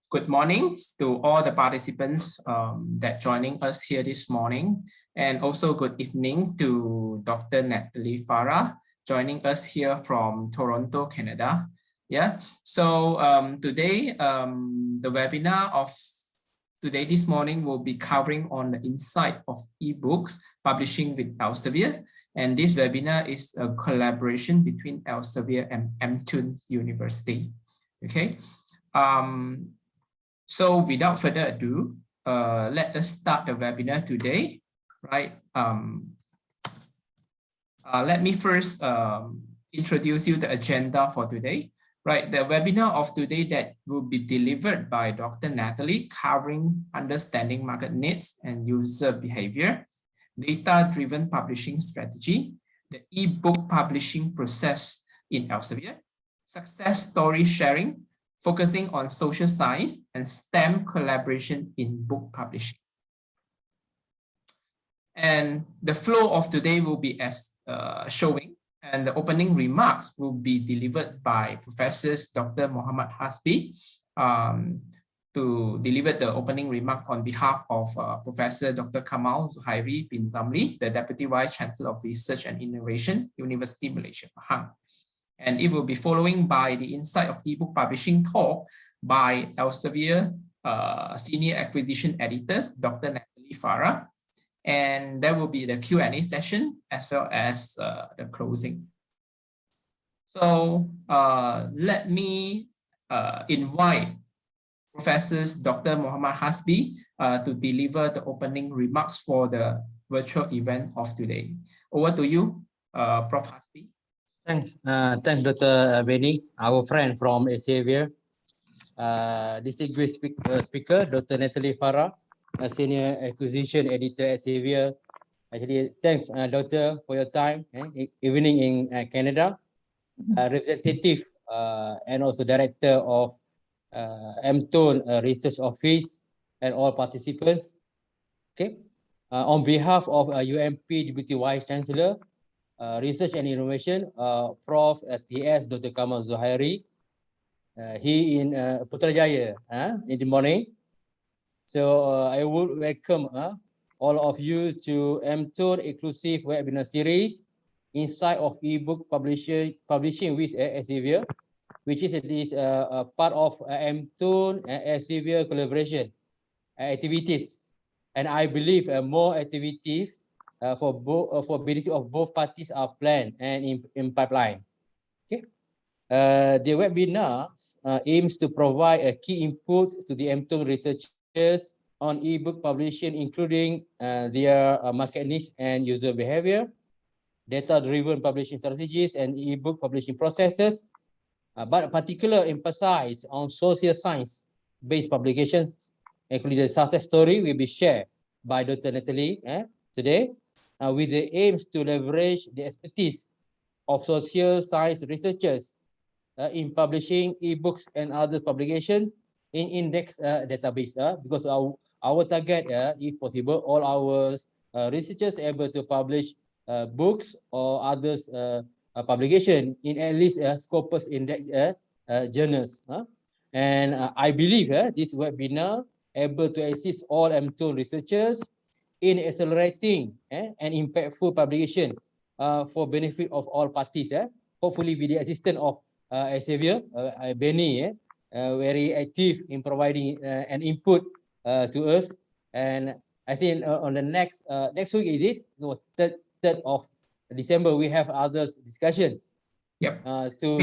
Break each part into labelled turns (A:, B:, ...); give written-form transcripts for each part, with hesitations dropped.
A: Good morning to all the participants that joining us here this morning, and also good evening to Dr. Natalie Farah joining us here from Toronto, Canada. Yeah, so today the webinar of today this morning will be covering on the insight of eBooks publishing with Elsevier, and this webinar is a collaboration between Elsevier and MTUN University. Okay. So without further ado, let us start the webinar today, right? Let me first introduce you the agenda for today, right? The webinar of today that will be delivered by Dr. Natalie, covering understanding market needs and user behavior, data-driven publishing strategy, the ebook publishing process in Elsevier, success story sharing, focusing on social science and STEM collaboration in book publishing. And the flow of today will be as showing, and the opening remarks will be delivered by Professors Dr. Muhammad Hasbi to deliver the opening remark on behalf of Professor Dr. Kamal Zuhairi bin Zamli, the Deputy Vice Chancellor of Research and Innovation, University Malaysia Pahang. And it will be following by the Insight of eBook Publishing talk by Elsevier Senior Acquisition Editor, Dr. Natalie Farah. And there will be the Q&A session as well as the closing. So let me invite Professors Dr. Muhammad Hasbi to deliver the opening remarks for the virtual event of today. Over to you, Prof. Hasbi.
B: Thanks, Dr. Benny, our friend from Elsevier. Distinguished speaker, Dr. Natalie Farah, a Senior Acquisition Editor at Elsevier. Actually, thanks, Doctor, for your time. Evening in Canada. Representative and also Director of MTUN Research Office and all participants. Okay. On behalf of UMP Deputy Vice Chancellor, Research and Innovation, Prof. SDS Dr. Kamal Zuhairi. He in Putrajaya in the morning. So I would welcome all of you to MTUN Exclusive Webinar Series, Insight of eBook Publishing with Elsevier, which is part of MTUN and Elsevier collaboration activities. And I believe more activities for benefit of both parties are planned and in pipeline. Okay. The webinar aims to provide a key input to the MTUN researchers on ebook publishing, including their market needs and user behavior, data-driven publishing strategies, and ebook publishing processes, but particular emphasis on social science-based publications, including the success story will be shared by Dr. Natalie today. With the aims to leverage the expertise of social science researchers in publishing ebooks and other publications in index database. Because our target, if possible, all our researchers able to publish books or others publication in at least Scopus index journals. And I believe this webinar able to assist all MTUN researchers in accelerating and impactful publication for benefit of all parties. Hopefully with the assistance of Elsevier, Benny, very active in providing an input to us. And I think on the next week, is it? No, 3rd of December, we have others discussion.
A: Yep.
B: To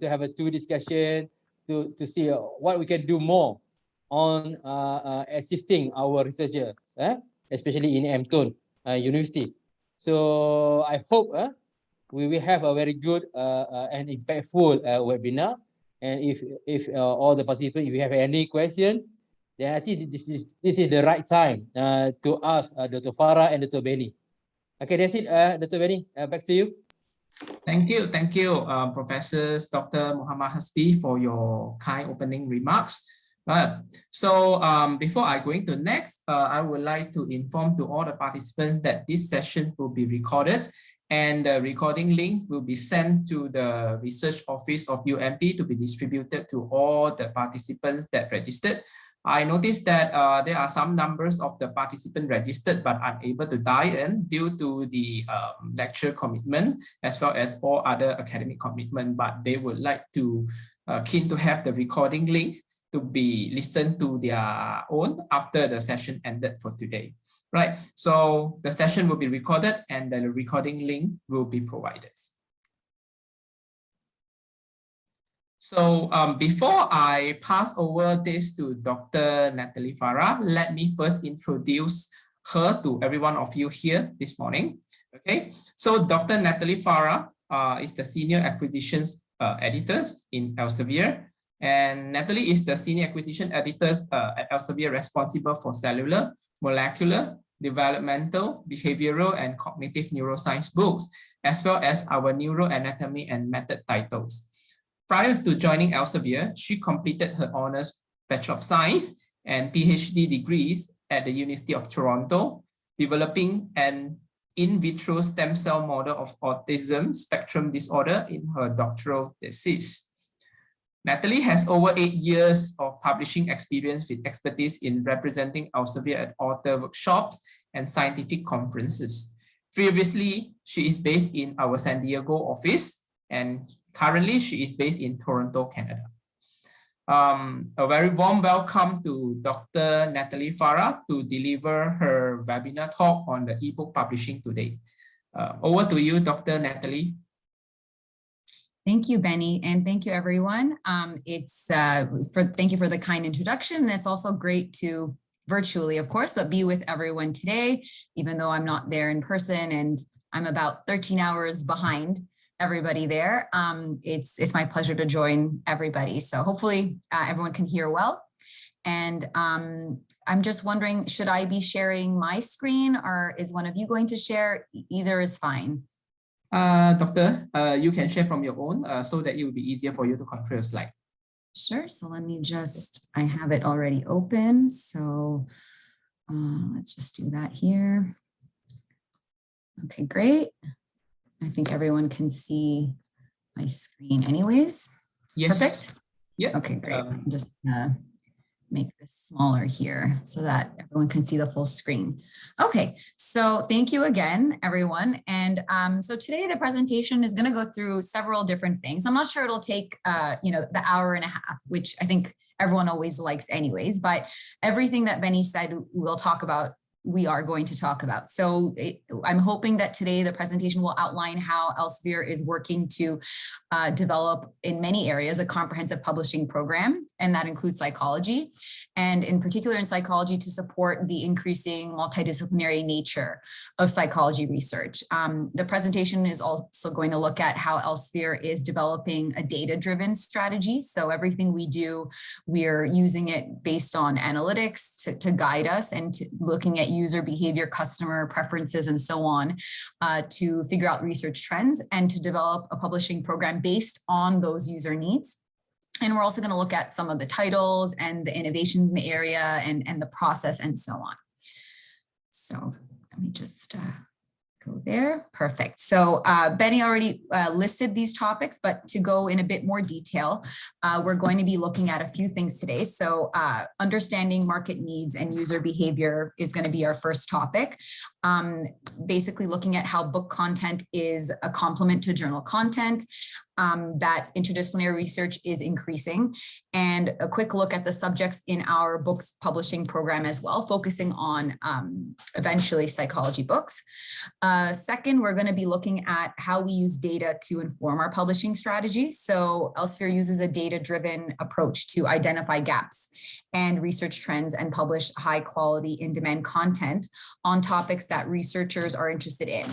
B: have a two discussion to see what we can do more on assisting our researchers, especially in MTUN University. So I hope we will have a very good and impactful webinar. And if all the participants, if you have any question, then I think this is the right time to ask Dr. Farah and Dr. Benny. Okay, that's it, Dr. Benny. Back to you.
A: Thank you, Professors Dr. Muhammad Hasbi, for your kind opening remarks. So before I go into next, I would like to inform to all the participants that this session will be recorded and the recording link will be sent to the research office of UMP to be distributed to all the participants that registered. I noticed that there are some numbers of the participants registered but unable to dial in due to the lecture commitment as well as all other academic commitment, but they would like to keen to have the recording link to be listened to their own after the session ended for today. Right, so the session will be recorded and the recording link will be provided. So before I pass over this to Dr. Natalie Farah, let me first introduce her to every one of you here this morning. Okay, so Dr. Natalie Farah is the Senior Acquisitions Editor in Elsevier. And Natalie is the Senior Acquisition Editor at Elsevier, responsible for cellular, molecular, developmental, behavioral, and cognitive neuroscience books, as well as our neuroanatomy and method titles. Prior to joining Elsevier, she completed her honors Bachelor of Science and PhD degrees at the University of Toronto, developing an in vitro stem cell model of autism spectrum disorder in her doctoral thesis. Natalie has over 8 years of publishing experience with expertise in representing Elsevier at author workshops and scientific conferences. Previously, she is based in our San Diego office, and currently she is based in Toronto, Canada. A very warm welcome to Dr. Natalie Farah to deliver her webinar talk on the ebook publishing today. Over to you, Dr. Natalie.
C: Thank you, Benny, and thank you, everyone. Thank you for the kind introduction. And it's also great to virtually, of course, but be with everyone today, even though I'm not there in person and I'm about 13 hours behind everybody there. It's my pleasure to join everybody. So hopefully everyone can hear well. And I'm just wondering, should I be sharing my screen or is one of you going to share? Either is fine.
A: Doctor, you can share from your own so that it will be easier for you to control your slide.
C: Sure. So let me just, I have it already open. So let's just do that here. Okay, great. I think everyone can see my screen anyways.
A: Yes.
C: Perfect.
A: Yeah.
C: Okay, great. I'm just gonna make this smaller here so that everyone can see the full screen. Okay, so thank you again, everyone. And so today the presentation is going to go through several different things. I'm not sure it'll take, the hour and a half, which I think everyone always likes anyways, but everything that Benny said we'll talk about, we are going to talk about. So I'm hoping that today the presentation will outline how Elsevier is working to develop in many areas a comprehensive publishing program, and that includes psychology, and in particular in psychology to support the increasing multidisciplinary nature of psychology research. The presentation is also going to look at how Elsevier is developing a data-driven strategy. So everything we do, we're using it based on analytics to guide us and to looking at user behavior, customer preferences, and so on to figure out research trends and to develop a publishing program based on those user needs. And we're also going to look at some of the titles and the innovations in the area and the process and so on. So let me just go there. Perfect. So Benny already listed these topics, but to go in a bit more detail, we're going to be looking at a few things today. So understanding market needs and user behavior is going to be our first topic. Basically looking at how book content is a complement to journal content, that interdisciplinary research is increasing, and a quick look at the subjects in our books publishing program as well, focusing on eventually psychology books. Second, we're going to be looking at how we use data to inform our publishing strategy. So Elsevier uses a data-driven approach to identify gaps and research trends and publish high quality in-demand content on topics that researchers are interested in.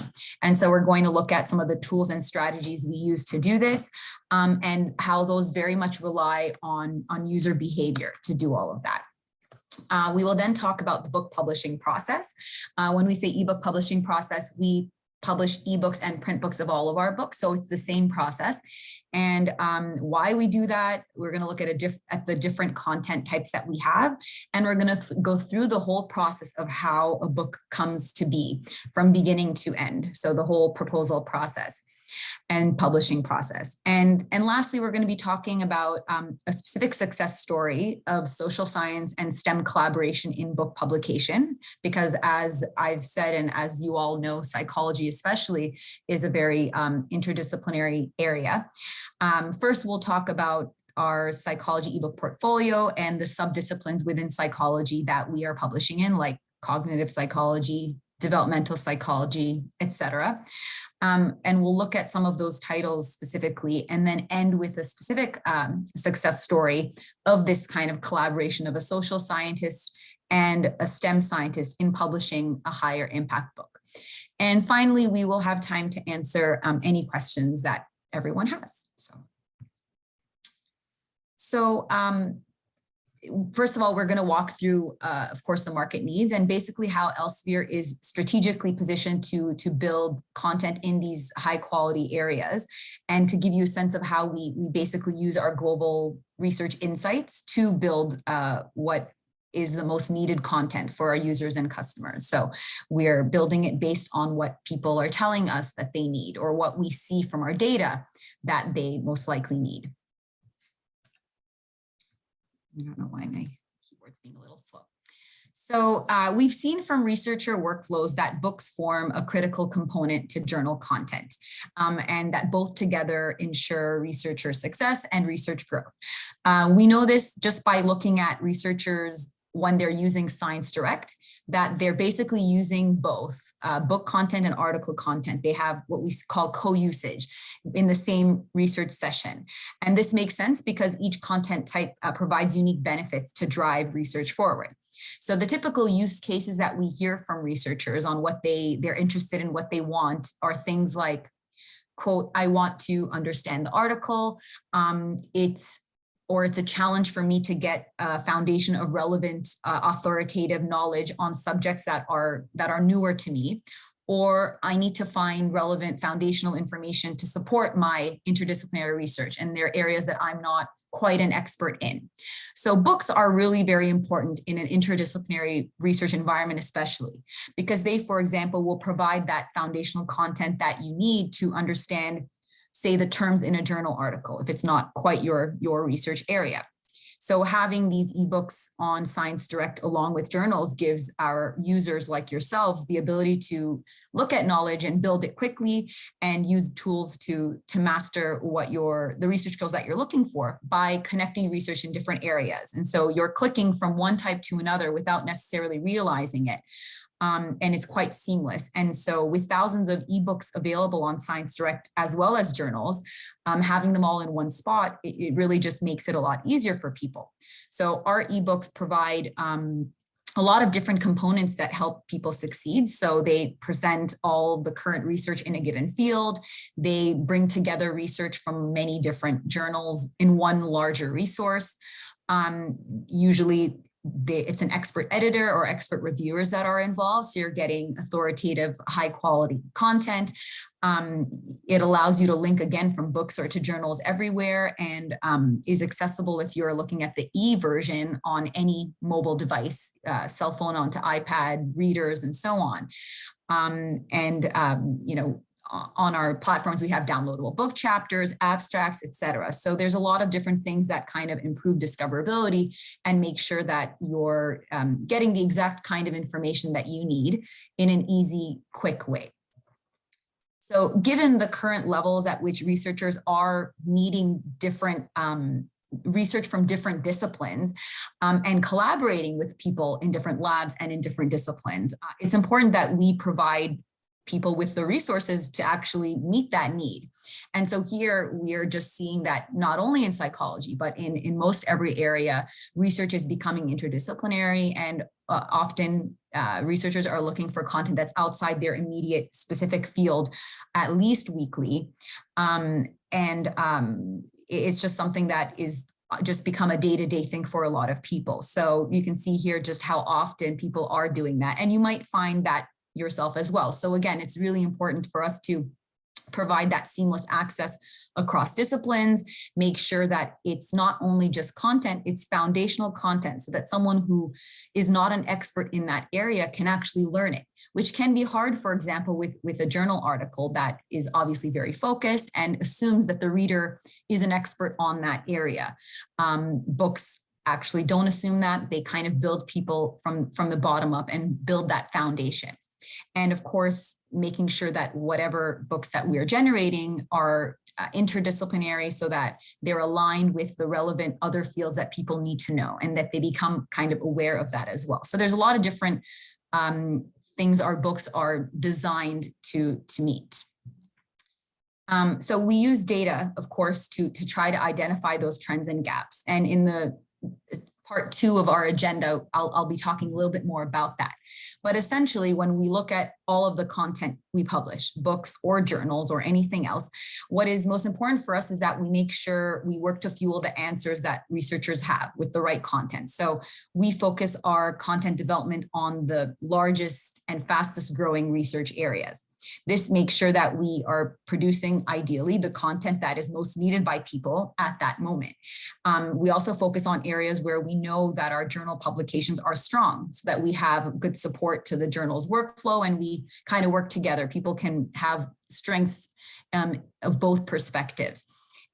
C: And so we're going to look at some of the tools and strategies we use to do this and how those very much rely on user behavior to do all of that. We will then talk about the book publishing process. When we say ebook publishing process, we publish ebooks and print books of all of our books. So it's the same process. And why we do that, we're going to look at the different content types that we have, and we're going to go through the whole process of how a book comes to be from beginning to end. So the whole proposal process and publishing process. And lastly, we're going to be talking about a specific success story of social science and STEM collaboration in book publication, because as I've said, and as you all know, psychology especially is a very interdisciplinary area. First, we'll talk about our psychology ebook portfolio and the subdisciplines within psychology that we are publishing in, like cognitive psychology, developmental psychology, etc. And we'll look at some of those titles specifically, and then end with a specific success story of this kind of collaboration of a social scientist and a STEM scientist in publishing a higher impact book. And finally, we will have time to answer any questions that everyone has. So first of all, we're going to walk through, of course, the market needs and basically how Elsevier is strategically positioned to build content in these high quality areas, and to give you a sense of how we basically use our global research insights to build what is the most needed content for our users and customers. So we're building it based on what people are telling us that they need, or what we see from our data that they most likely need. I don't know why my keyboard's being a little slow. So we've seen from researcher workflows that books form a critical component to journal content, and that both together ensure researcher success and research growth. We know this just by looking at researchers when they're using ScienceDirect, that they're basically using both book content and article content. They have what we call co-usage in the same research session. And this makes sense because each content type provides unique benefits to drive research forward. So the typical use cases that we hear from researchers on what they're interested in, what they want, are things like, quote, I want to understand the article. It's a challenge for me to get a foundation of relevant authoritative knowledge on subjects that are newer to me, or I need to find relevant foundational information to support my interdisciplinary research, and there are areas that I'm not quite an expert in. So books are really very important in an interdisciplinary research environment, especially because they, for example, will provide that foundational content that you need to understand, say, the terms in a journal article, if it's not quite your research area. So having these ebooks on ScienceDirect along with journals gives our users like yourselves the ability to look at knowledge and build it quickly and use tools to master what the research skills that you're looking for by connecting research in different areas. And so you're clicking from one type to another without necessarily realizing it. And it's quite seamless. And so with thousands of ebooks available on ScienceDirect as well as journals, having them all in one spot, it really just makes it a lot easier for people. So our ebooks provide a lot of different components that help people succeed. So they present all the current research in a given field. They bring together research from many different journals in one larger resource. Usually, it's an expert editor or expert reviewers that are involved. So you're getting authoritative, high quality content. It allows you to link again from books or to journals everywhere, and is accessible if you're looking at the e-version on any mobile device, cell phone onto iPad, readers, and so on. On our platforms, we have downloadable book chapters, abstracts, etc. So there's a lot of different things that kind of improve discoverability and make sure that you're getting the exact kind of information that you need in an easy, quick way. So given the current levels at which researchers are needing different research from different disciplines and collaborating with people in different labs and in different disciplines, it's important that we provide people with the resources to actually meet that need. And so here we are just seeing that not only in psychology, but in most every area, research is becoming interdisciplinary, and often researchers are looking for content that's outside their immediate specific field, at least weekly. It's just something that is just become a day-to-day thing for a lot of people. So you can see here just how often people are doing that. And you might find that yourself as well. So again, it's really important for us to provide that seamless access across disciplines, make sure that it's not only just content, it's foundational content so that someone who is not an expert in that area can actually learn it, which can be hard, for example, with a journal article that is obviously very focused and assumes that the reader is an expert on that area. Books actually don't assume that. They kind of build people from the bottom up and build that foundation. And of course, making sure that whatever books that we're generating are interdisciplinary so that they're aligned with the relevant other fields that people need to know and that they become kind of aware of that as well. So there's a lot of different things our books are designed to meet. So we use data, of course, to try to identify those trends and gaps. And in the part 2 of our agenda, I'll be talking a little bit more about that. But essentially, when we look at all of the content we publish, books or journals or anything else, what is most important for us is that we make sure we work to fuel the answers that researchers have with the right content. So we focus our content development on the largest and fastest growing research areas. This makes sure that we are producing, ideally, the content that is most needed by people at that moment. We also focus on areas where we know that our journal publications are strong, so that we have good support to the journal's workflow and we kind of work together. People can have strengths of both perspectives.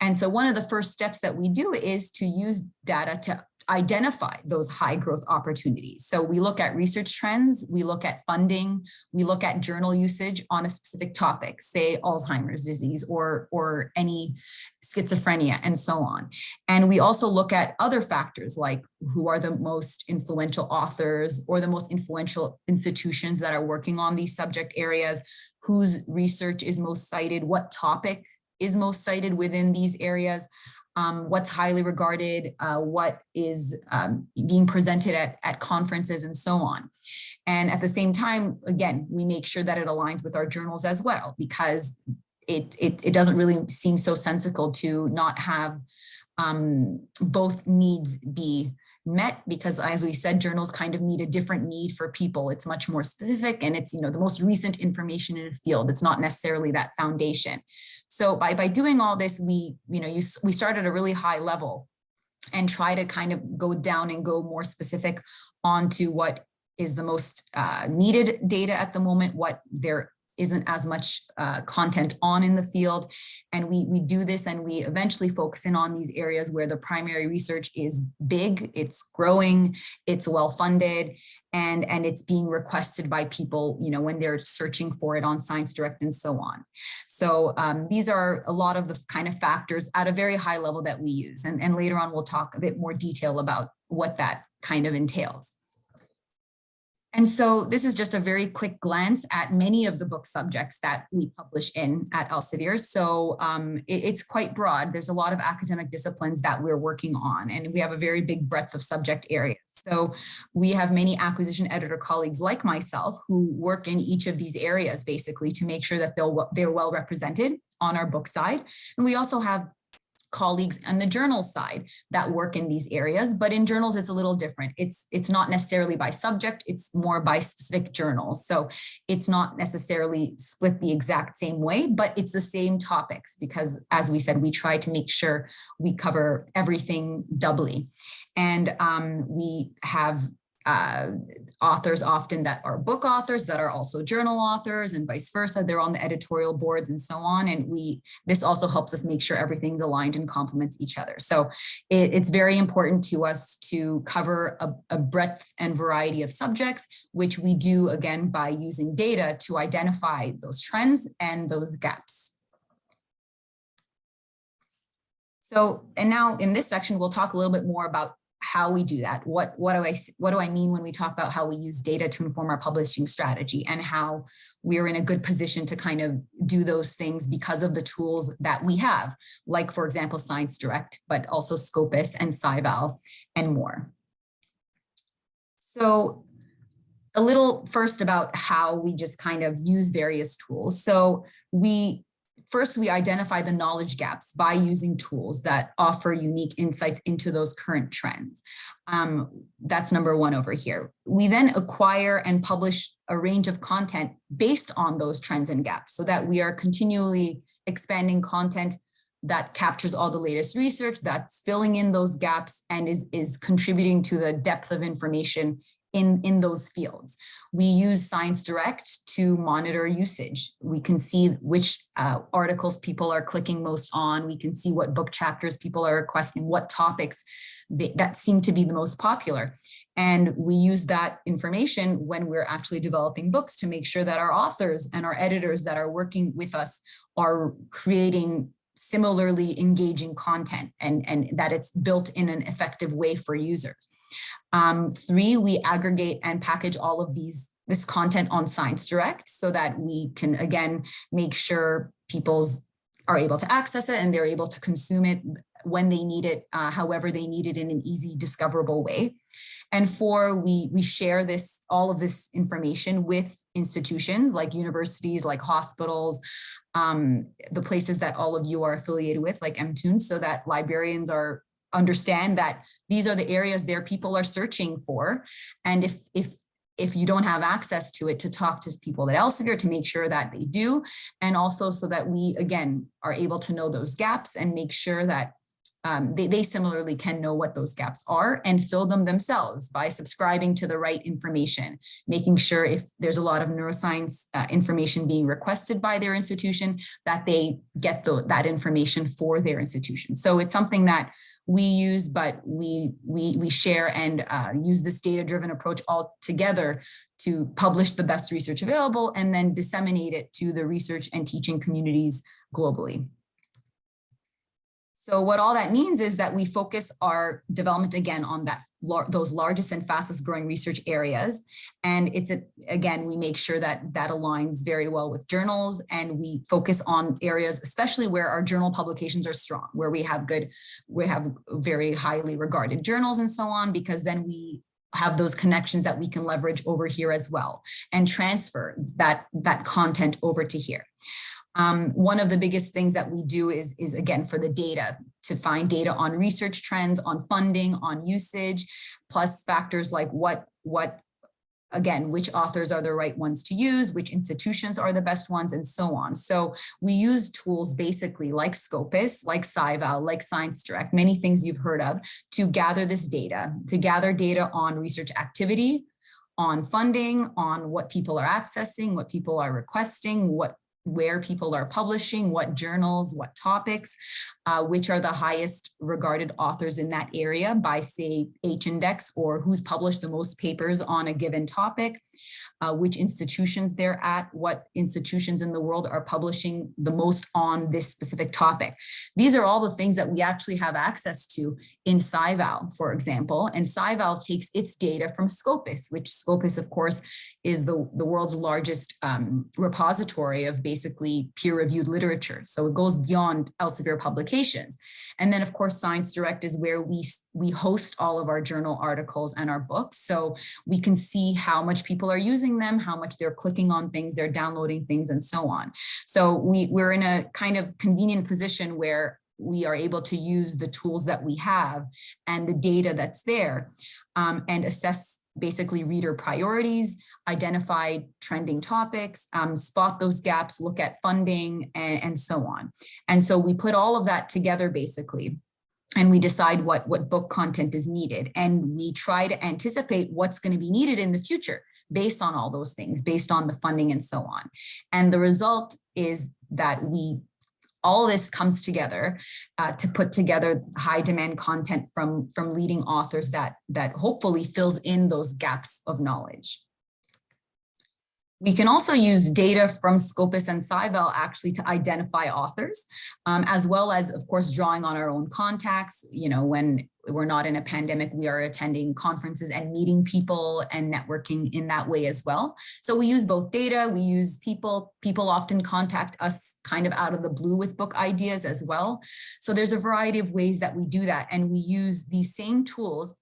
C: And so one of the first steps that we do is to use data to identify those high growth opportunities. So we look at research trends, we look at funding, we look at journal usage on a specific topic, say Alzheimer's disease or any schizophrenia and so on. And we also look at other factors like who are the most influential authors or the most influential institutions that are working on these subject areas, whose research is most cited, what topic is most cited within these areas. What's highly regarded, what is being presented at conferences and so on. And at the same time, again, we make sure that it aligns with our journals as well, because it doesn't really seem so sensical to not have both needs be met, because as we said, journals kind of meet a different need for people. It's much more specific and it's, the most recent information in a field. It's not necessarily that foundation. So by doing all this, we start at a really high level and try to kind of go down and go more specific onto what is the most needed data at the moment, what there isn't as much content on in the field. And we do this and we eventually focus in on these areas where the primary research is big, it's growing, it's well-funded, and it's being requested by people, when they're searching for it on Science Direct and so on. So these are a lot of the kind of factors at a very high level that we use. And later on, we'll talk a bit more detail about what that kind of entails. And so this is just a very quick glance at many of the book subjects that we publish in at Elsevier. So it's quite broad. There's a lot of academic disciplines that we're working on, and we have a very big breadth of subject areas. So we have many acquisition editor colleagues like myself who work in each of these areas basically to make sure that they're well represented on our book side. And we also have colleagues on the journal side that work in these areas, but in journals it's a little different. It's not necessarily by subject, it's more by specific journals. So it's not necessarily split the exact same way, but it's the same topics because, as we said, we try to make sure we cover everything doubly. And we have authors often that are book authors that are also journal authors and vice versa. They're on the editorial boards and so on. And this also helps us make sure everything's aligned and complements each other. So it's very important to us to cover a breadth and variety of subjects, which we do again by using data to identify those trends and those gaps. So, and now in this section, we'll talk a little bit more about how we do that. What do I mean when we talk about how we use data to inform our publishing strategy and how we're in a good position to kind of do those things because of the tools that we have, like, for example, Science Direct, but also Scopus and SciVal and more. So a little first about how we just kind of use various tools. So First, we identify the knowledge gaps by using tools that offer unique insights into those current trends. That's number one over here. We then acquire and publish a range of content based on those trends and gaps so that we are continually expanding content that captures all the latest research, that's filling in those gaps and is contributing to the depth of information in those fields. We use ScienceDirect to monitor usage. We can see which articles people are clicking most on. We can see what book chapters people are requesting, what topics that seem to be the most popular. And we use that information when we're actually developing books to make sure that our authors and our editors that are working with us are creating similarly engaging content and that it's built in an effective way for users. 3, we aggregate and package all of this content on ScienceDirect so that we can, again, make sure people are able to access it and they're able to consume it when they need it, however they need it in an easy, discoverable way. And 4, we share all of this information with institutions like universities, like hospitals, the places that all of you are affiliated with, like MTUN, so that librarians understand that these are the areas their people are searching for. And if you don't have access to it, to talk to people at Elsevier to make sure that they do. And also so that we, again, are able to know those gaps and make sure that they similarly can know what those gaps are and fill them themselves by subscribing to the right information, making sure if there's a lot of neuroscience information being requested by their institution, that they get that information for their institution. So it's something that we use, but we share and use this data-driven approach all together to publish the best research available and then disseminate it to the research and teaching communities globally. So what all that means is that we focus our development again on those largest and fastest growing research areas. And again, we make sure that aligns very well with journals, and we focus on areas, especially where our journal publications are strong, where we have very highly regarded journals and so on, because then we have those connections that we can leverage over here as well and transfer that content over to here. One of the biggest things that we do is again, for the data, to find data on research trends, on funding, on usage, plus factors like which authors are the right ones to use, which institutions are the best ones, and so on. So we use tools basically like Scopus, like SciVal, like ScienceDirect, many things you've heard of, to gather this data, to gather data on research activity, on funding, on what people are accessing, what people are requesting, where people are publishing, what journals, what topics, which are the highest regarded authors in that area by, say, H-index, or who's published the most papers on a given topic, which institutions they're at, what institutions in the world are publishing the most on this specific topic. These are all the things that we actually have access to in SciVal, for example, and SciVal takes its data from Scopus, which Scopus, of course, is the world's largest repository of basically peer-reviewed literature. So it goes beyond Elsevier publications. And then, of course, ScienceDirect is where we host all of our journal articles and our books. So we can see how much people are using them, how much they're clicking on things, they're downloading things, and so on. So we're in a kind of convenient position where we are able to use the tools that we have and the data that's there and assess basically reader priorities, identify trending topics, spot those gaps, look at funding, and so on. And so we put all of that together basically, and we decide what book content is needed. And we try to anticipate what's going to be needed in the future based on all those things, based on the funding and so on. And the result is that all this comes together to put together high demand content from leading authors that hopefully fills in those gaps of knowledge. We can also use data from Scopus and SciVal actually to identify authors, as well as, of course, drawing on our own contacts. You know, when we're not in a pandemic, we are attending conferences and meeting people and networking in that way as well. So we use both data, we use people. People often contact us kind of out of the blue with book ideas as well. So there's a variety of ways that we do that. And we use these same tools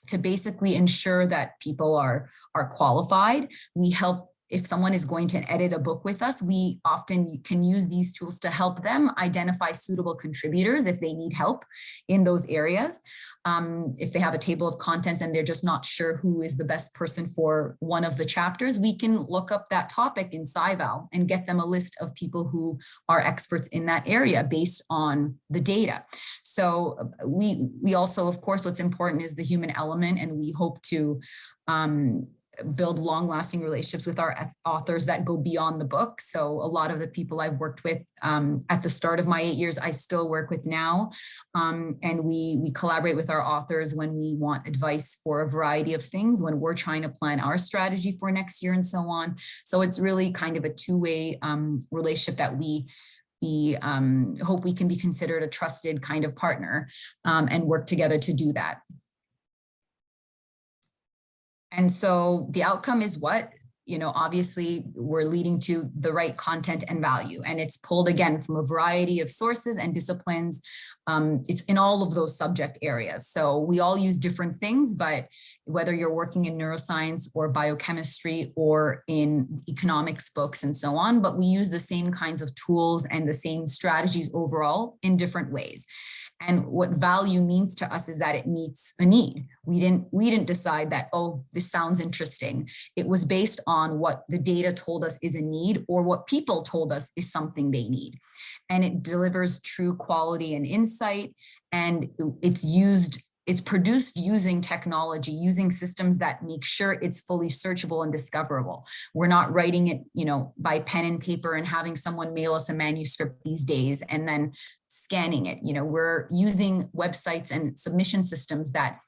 C: to basically ensure that people are qualified. We help if someone is going to edit a book with us, we often can use these tools to help them identify suitable contributors if they need help in those areas. If they have a table of contents and they're just not sure who is the best person for one of the chapters, we can look up that topic in SciVal and get them a list of people who are experts in that area based on the data. So we also, of course, what's important is the human element, and we hope to build long-lasting relationships with our authors that go beyond the book. So a lot of the people I've worked with at the start of my 8 years, I still work with now. And we collaborate with our authors when we want advice for a variety of things, when we're trying to plan our strategy for next year and so on. So it's really kind of a two-way relationship that we hope we can be considered a trusted kind of partner and work together to do that. And so the outcome is what? Obviously we're leading to the right content and value, and it's pulled again from a variety of sources and disciplines. It's in all of those subject areas. So we all use different things, but whether you're working in neuroscience or biochemistry or in economics books and so on, but we use the same kinds of tools and the same strategies overall in different ways. And what value means to us is that it meets a need. We didn't decide that, oh, this sounds interesting. It was based on what the data told us is a need, or what people told us is something they need. And it delivers true quality and insight. And it's produced using technology, using systems that make sure it's fully searchable and discoverable. We're not writing it, by pen and paper and having someone mail us a manuscript these days and then scanning it. We're using websites and submission systems that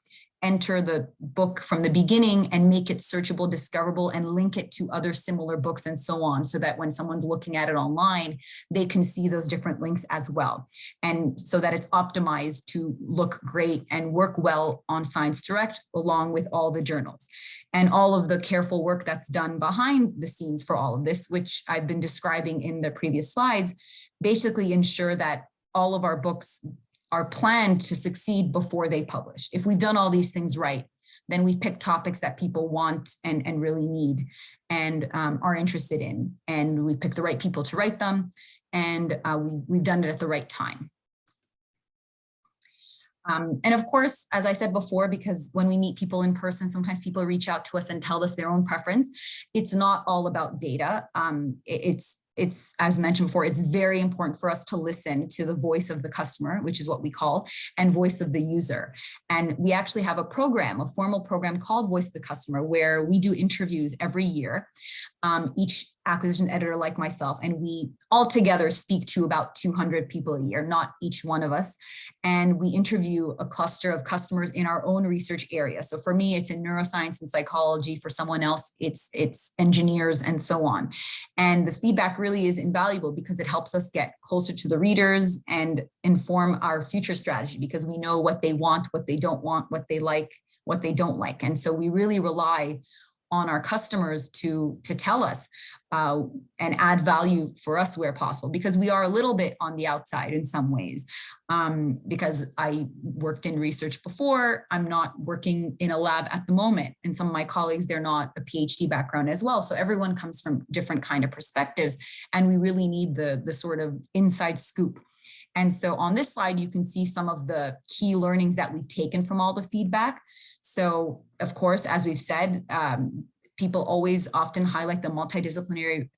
C: enter the book from the beginning and make it searchable, discoverable, and link it to other similar books and so on, so that when someone's looking at it online, they can see those different links as well. And so that it's optimized to look great and work well on Science Direct, along with all the journals. And all of the careful work that's done behind the scenes for all of this, which I've been describing in the previous slides, basically ensure that all of our books are planned to succeed before they publish. If we've done all these things right, then we've picked topics that people want and really need and are interested in. And we picked the right people to write them, and we've done it at the right time. And of course, as I said before, because when we meet people in person, sometimes people reach out to us and tell us their own preference. It's not all about data. It's, as mentioned before, it's very important for us to listen to the voice of the customer, which is what we call, and voice of the user. And we actually have a formal program called Voice of the Customer, where we do interviews every year, each acquisition editor like myself, and we all together speak to about 200 people a year, not each one of us. And we interview a cluster of customers in our own research area. So for me, it's in neuroscience and psychology. For someone else, it's engineers and so on. And the feedback really is invaluable because it helps us get closer to the readers and inform our future strategy, because we know what they want, what they don't want, what they like, what they don't like. And so we really rely on our customers to tell us and add value for us where possible, because we are a little bit on the outside in some ways. Because I worked in research before, I'm not working in a lab at the moment. And some of my colleagues, they're not a PhD background as well. So everyone comes from different kind of perspectives, and we really need the sort of inside scoop. And so on this slide, you can see some of the key learnings that we've taken from all the feedback. So of course, as we've said, people always often highlight the multidisciplinary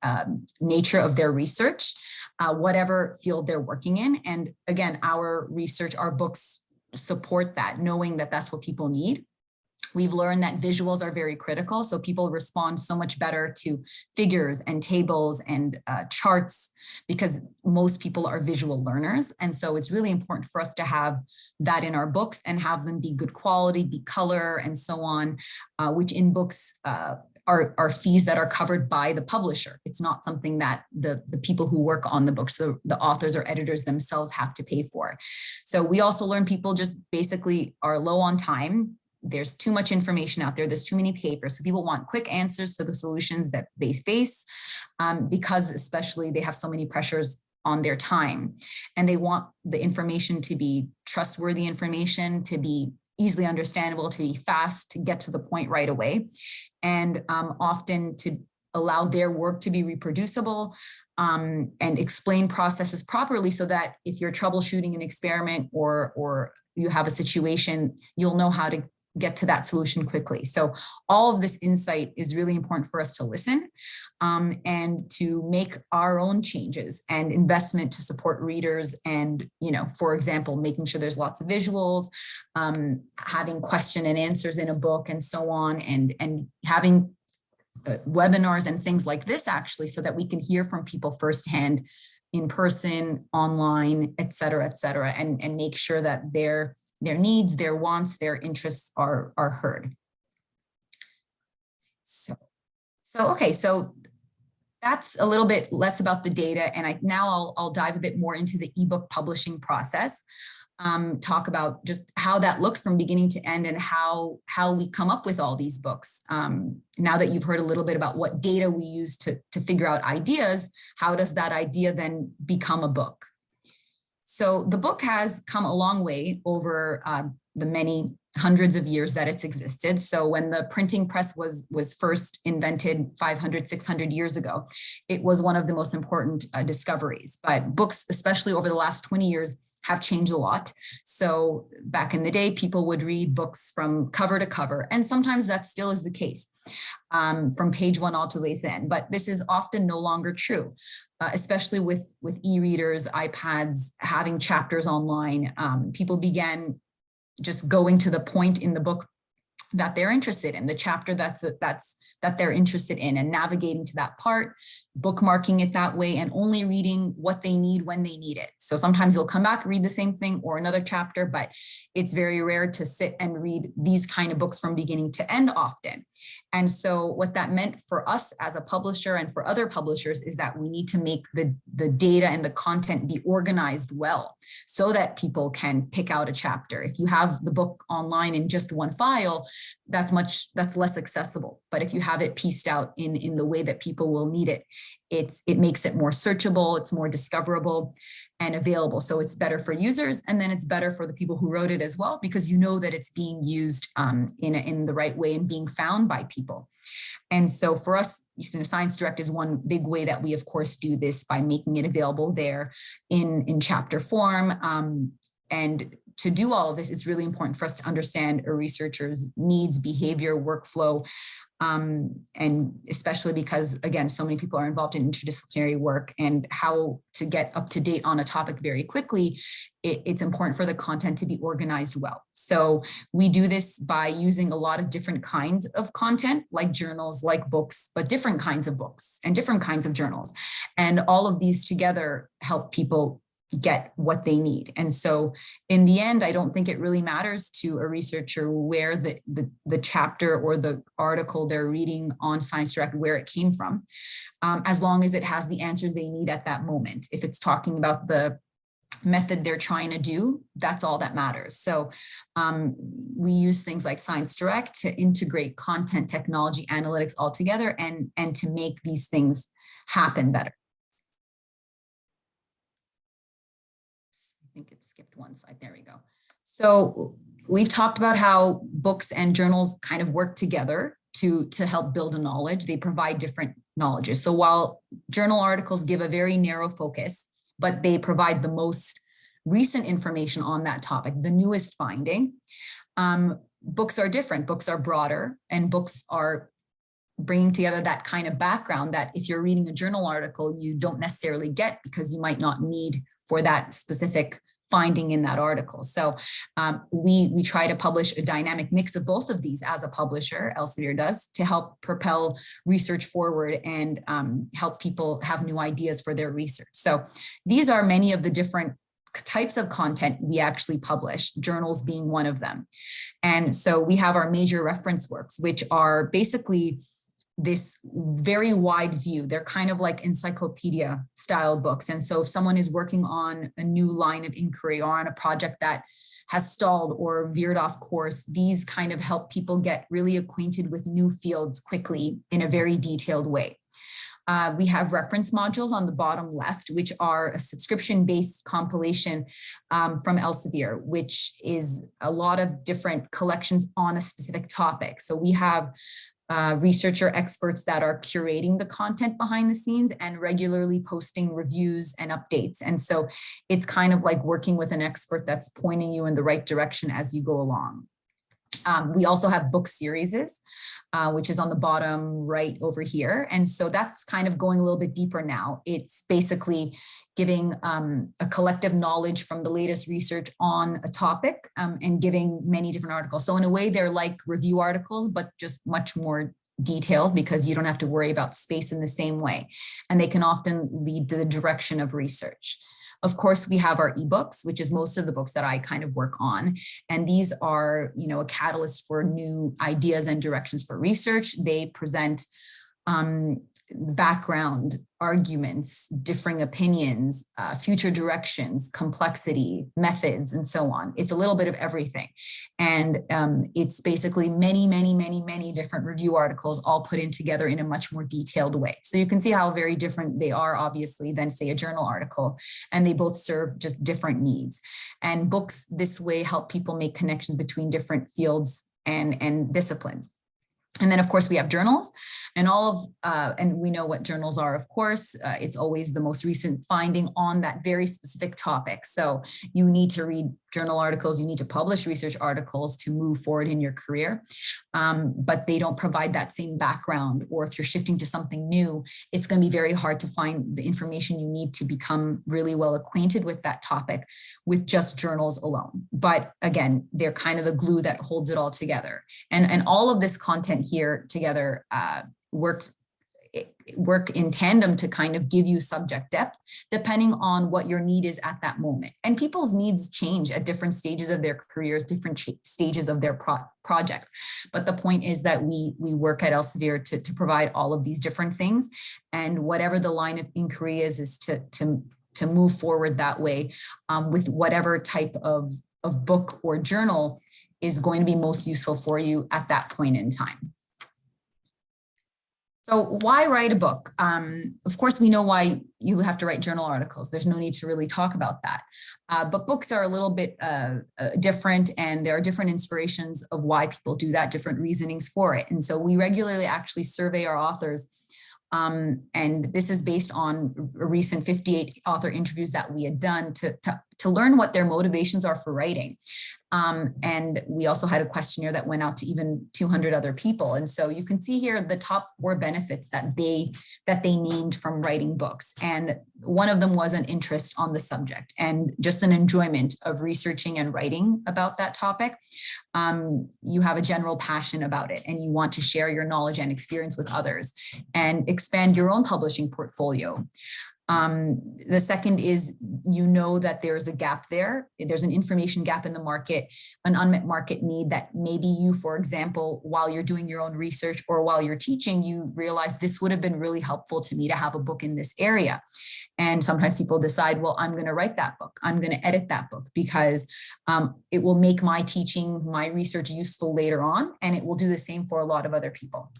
C: nature of their research, whatever field they're working in. And again, our research, our books support that, knowing that that's what people need. We've learned that visuals are very critical. So people respond so much better to figures and tables and charts, because most people are visual learners. And so it's really important for us to have that in our books and have them be good quality, be color and so on, which in books are fees that are covered by the publisher. It's not something that the people who work on the books, so the authors or editors themselves, have to pay for. So we also learn people just basically are low on time. There's too much information out there. There's too many papers. So people want quick answers to the solutions that they face, because especially they have so many pressures on their time, and they want the information to be trustworthy information, to be easily understandable, to be fast, to get to the point right away, and often to allow their work to be reproducible, and explain processes properly so that if you're troubleshooting an experiment or you have a situation, you'll know how to get to that solution quickly. So all of this insight is really important for us to listen and to make our own changes and investment to support readers. And, for example, making sure there's lots of visuals, having question and answers in a book and so on, and having webinars and things like this actually, so that we can hear from people firsthand, in person, online, et cetera, and make sure that their needs, their wants, their interests are heard. So that's a little bit less about the data, and now I'll dive a bit more into the ebook publishing process. Talk about just how that looks from beginning to end and how we come up with all these books. Now that you've heard a little bit about what data we use to figure out ideas, how does that idea then become a book? So the book has come a long way over the many hundreds of years that it's existed. So when the printing press was first invented 500, 600 years ago, it was one of the most important discoveries. But books, especially over the last 20 years, have changed a lot. So back in the day, people would read books from cover to cover, and sometimes that still is the case, from page one all to the end. But this is often no longer true, especially with e-readers, iPads, having chapters online. People began just going to the point in the book that they're interested in, the chapter that they're interested in, and navigating to that part, bookmarking it that way, and only reading what they need when they need it. So sometimes you'll come back, read the same thing or another chapter, but it's very rare to sit and read these kind of books from beginning to end often. And so what that meant for us as a publisher and for other publishers is that we need to make the data and the content be organized well so that people can pick out a chapter. If you have the book online in just one file, that's less accessible. But if you have it pieced out in the way that people will need it, it makes it more searchable, it's more discoverable and available. So it's better for users, and then it's better for the people who wrote it as well, because you know that it's being used in the right way and being found by people. And so for us, Science Direct is one big way that we, of course, do this by making it available there in chapter form. And to do all of this, it's really important for us to understand a researcher's needs, behavior, workflow, and especially because, again, so many people are involved in interdisciplinary work, and how to get up to date on a topic very quickly, it's important for the content to be organized well. So we do this by using a lot of different kinds of content, like journals, like books, but different kinds of books and different kinds of journals. And all of these together help people get what they need. And so in the end, I don't think it really matters to a researcher where the chapter or the article they're reading on Science Direct, where it came from, as long as it has the answers they need at that moment. If it's talking about the method they're trying to do, that's all that matters. So we use things like Science Direct to integrate content, technology, analytics all together, and to make these things happen better. I think it skipped one slide. There we go. So we've talked about how books and journals kind of work together to help build a knowledge. They provide different knowledges. So while journal articles give a very narrow focus, but they provide the most recent information on that topic, the newest finding, books are different. Books are broader, and books are bringing together that kind of background that if you're reading a journal article, you don't necessarily get, because you might not need for that specific finding in that article. So we try to publish a dynamic mix of both of these as a publisher, Elsevier does, to help propel research forward and help people have new ideas for their research. So these are many of the different types of content we actually publish, journals being one of them. And so we have our major reference works, which are basically this very wide view. They're kind of like encyclopedia style books. And so if someone is working on a new line of inquiry or on a project that has stalled or veered off course, these kind of help people get really acquainted with new fields quickly in a very detailed way. We have reference modules on the bottom left, which are a subscription-based compilation from Elsevier, which is a lot of different collections on a specific topic. So we have researcher experts that are curating the content behind the scenes and regularly posting reviews and updates. And so it's kind of like working with an expert that's pointing you in the right direction as you go along. We also have book series, which is on the bottom right over here. And so that's kind of going a little bit deeper now. It's basically giving a collective knowledge from the latest research on a topic and giving many different articles. So in a way, they're like review articles, but just much more detailed because you don't have to worry about space in the same way. And they can often lead to the direction of research. Of course, we have our eBooks, which is most of the books that I kind of work on. And these are, a catalyst for new ideas and directions for research. They present background, arguments, differing opinions, future directions, complexity, methods, and so on. It's a little bit of everything. And it's basically many, many, many, many different review articles all put in together in a much more detailed way. So you can see how very different they are, obviously, than say a journal article, and they both serve just different needs. And books this way help people make connections between different fields and disciplines. And then, of course, we have journals and and we know what journals are, of course. It's always the most recent finding on that very specific topic. So you need to read journal articles, you need to publish research articles to move forward in your career, but they don't provide that same background. Or if you're shifting to something new, it's going to be very hard to find the information you need to become really well acquainted with that topic with just journals alone. But again, they're kind of the glue that holds it all together. And all of this content here together work in tandem to kind of give you subject depth, depending on what your need is at that moment. And people's needs change at different stages of their careers, different stages of their projects. But the point is that we work at Elsevier to provide all of these different things. And whatever the line of inquiry is to move forward that way with whatever type of book or journal is going to be most useful for you at that point in time. So why write a book? Of course, we know why you have to write journal articles. There's no need to really talk about that. But books are a little bit different, and there are different inspirations of why people do that, different reasonings for it. And so we regularly actually survey our authors. And this is based on a recent 58 author interviews that we had done to learn what their motivations are for writing. And we also had a questionnaire that went out to even 200 other people. And so you can see here the top 4 benefits that they named from writing books. And one of them was an interest on the subject and just an enjoyment of researching and writing about that topic. You have a general passion about it, and you want to share your knowledge and experience with others and expand your own publishing portfolio. The second is, that there's a gap there. There's an information gap in the market, an unmet market need that maybe you, for example, while you're doing your own research or while you're teaching, you realize this would have been really helpful to me to have a book in this area. And sometimes people decide, well, I'm going to write that book. I'm going to edit that book because it will make my teaching, my research useful later on. And it will do the same for a lot of other people.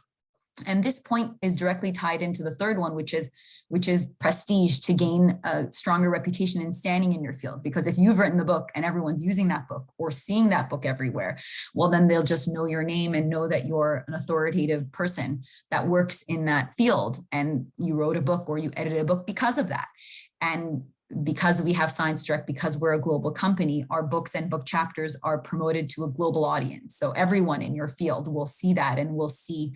C: And this point is directly tied into the third one, which is prestige, to gain a stronger reputation and standing in your field. Because if you've written the book and everyone's using that book or seeing that book everywhere, well, then they'll just know your name and know that you're an authoritative person that works in that field. And you wrote a book or you edited a book because of that. And because we have Science Direct, because we're a global company, our books and book chapters are promoted to a global audience. So everyone in your field will see that and will see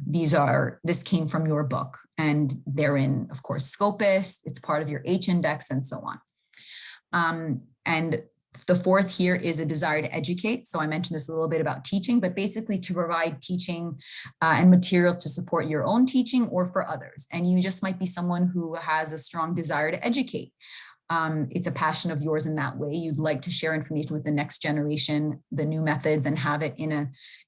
C: this came from your book. And they're in, of course, Scopus, it's part of your H index and so on. And the fourth here is a desire to educate. So I mentioned this a little bit about teaching, but basically to provide teaching and materials to support your own teaching or for others. And you just might be someone who has a strong desire to educate. It's a passion of yours in that way. You'd like to share information with the next generation, the new methods, and have it in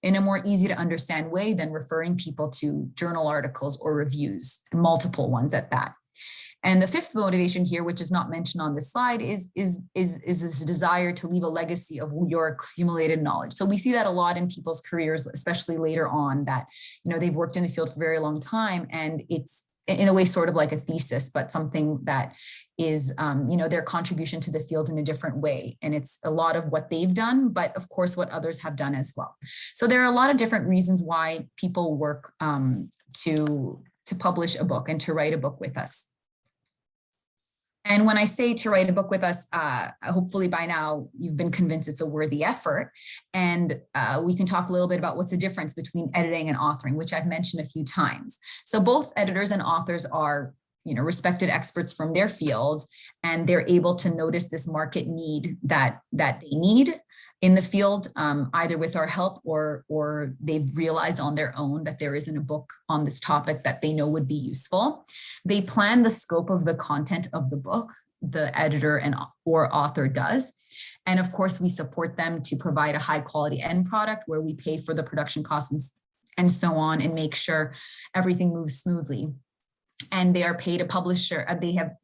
C: a more easy to understand way than referring people to journal articles or reviews, multiple ones at that. And the fifth motivation here, which is not mentioned on this slide, is this desire to leave a legacy of your accumulated knowledge. So we see that a lot in people's careers, especially later on, that they've worked in the field for a very long time, and it's in a way sort of like a thesis, but something that is, their contribution to the field in a different way. And it's a lot of what they've done, but of course what others have done as well. So there are a lot of different reasons why people work to publish a book and to write a book with us. And when I say to write a book with us, hopefully by now you've been convinced it's a worthy effort. And we can talk a little bit about what's the difference between editing and authoring, which I've mentioned a few times. So both editors and authors are respected experts from their field, and they're able to notice this market need that they need in the field, either with our help or they've realized on their own that there isn't a book on this topic that they know would be useful. They plan the scope of the content of the book, the editor or author does. And of course, we support them to provide a high quality end product where we pay for the production costs and so on, and make sure everything moves smoothly. And they are paid a publisher,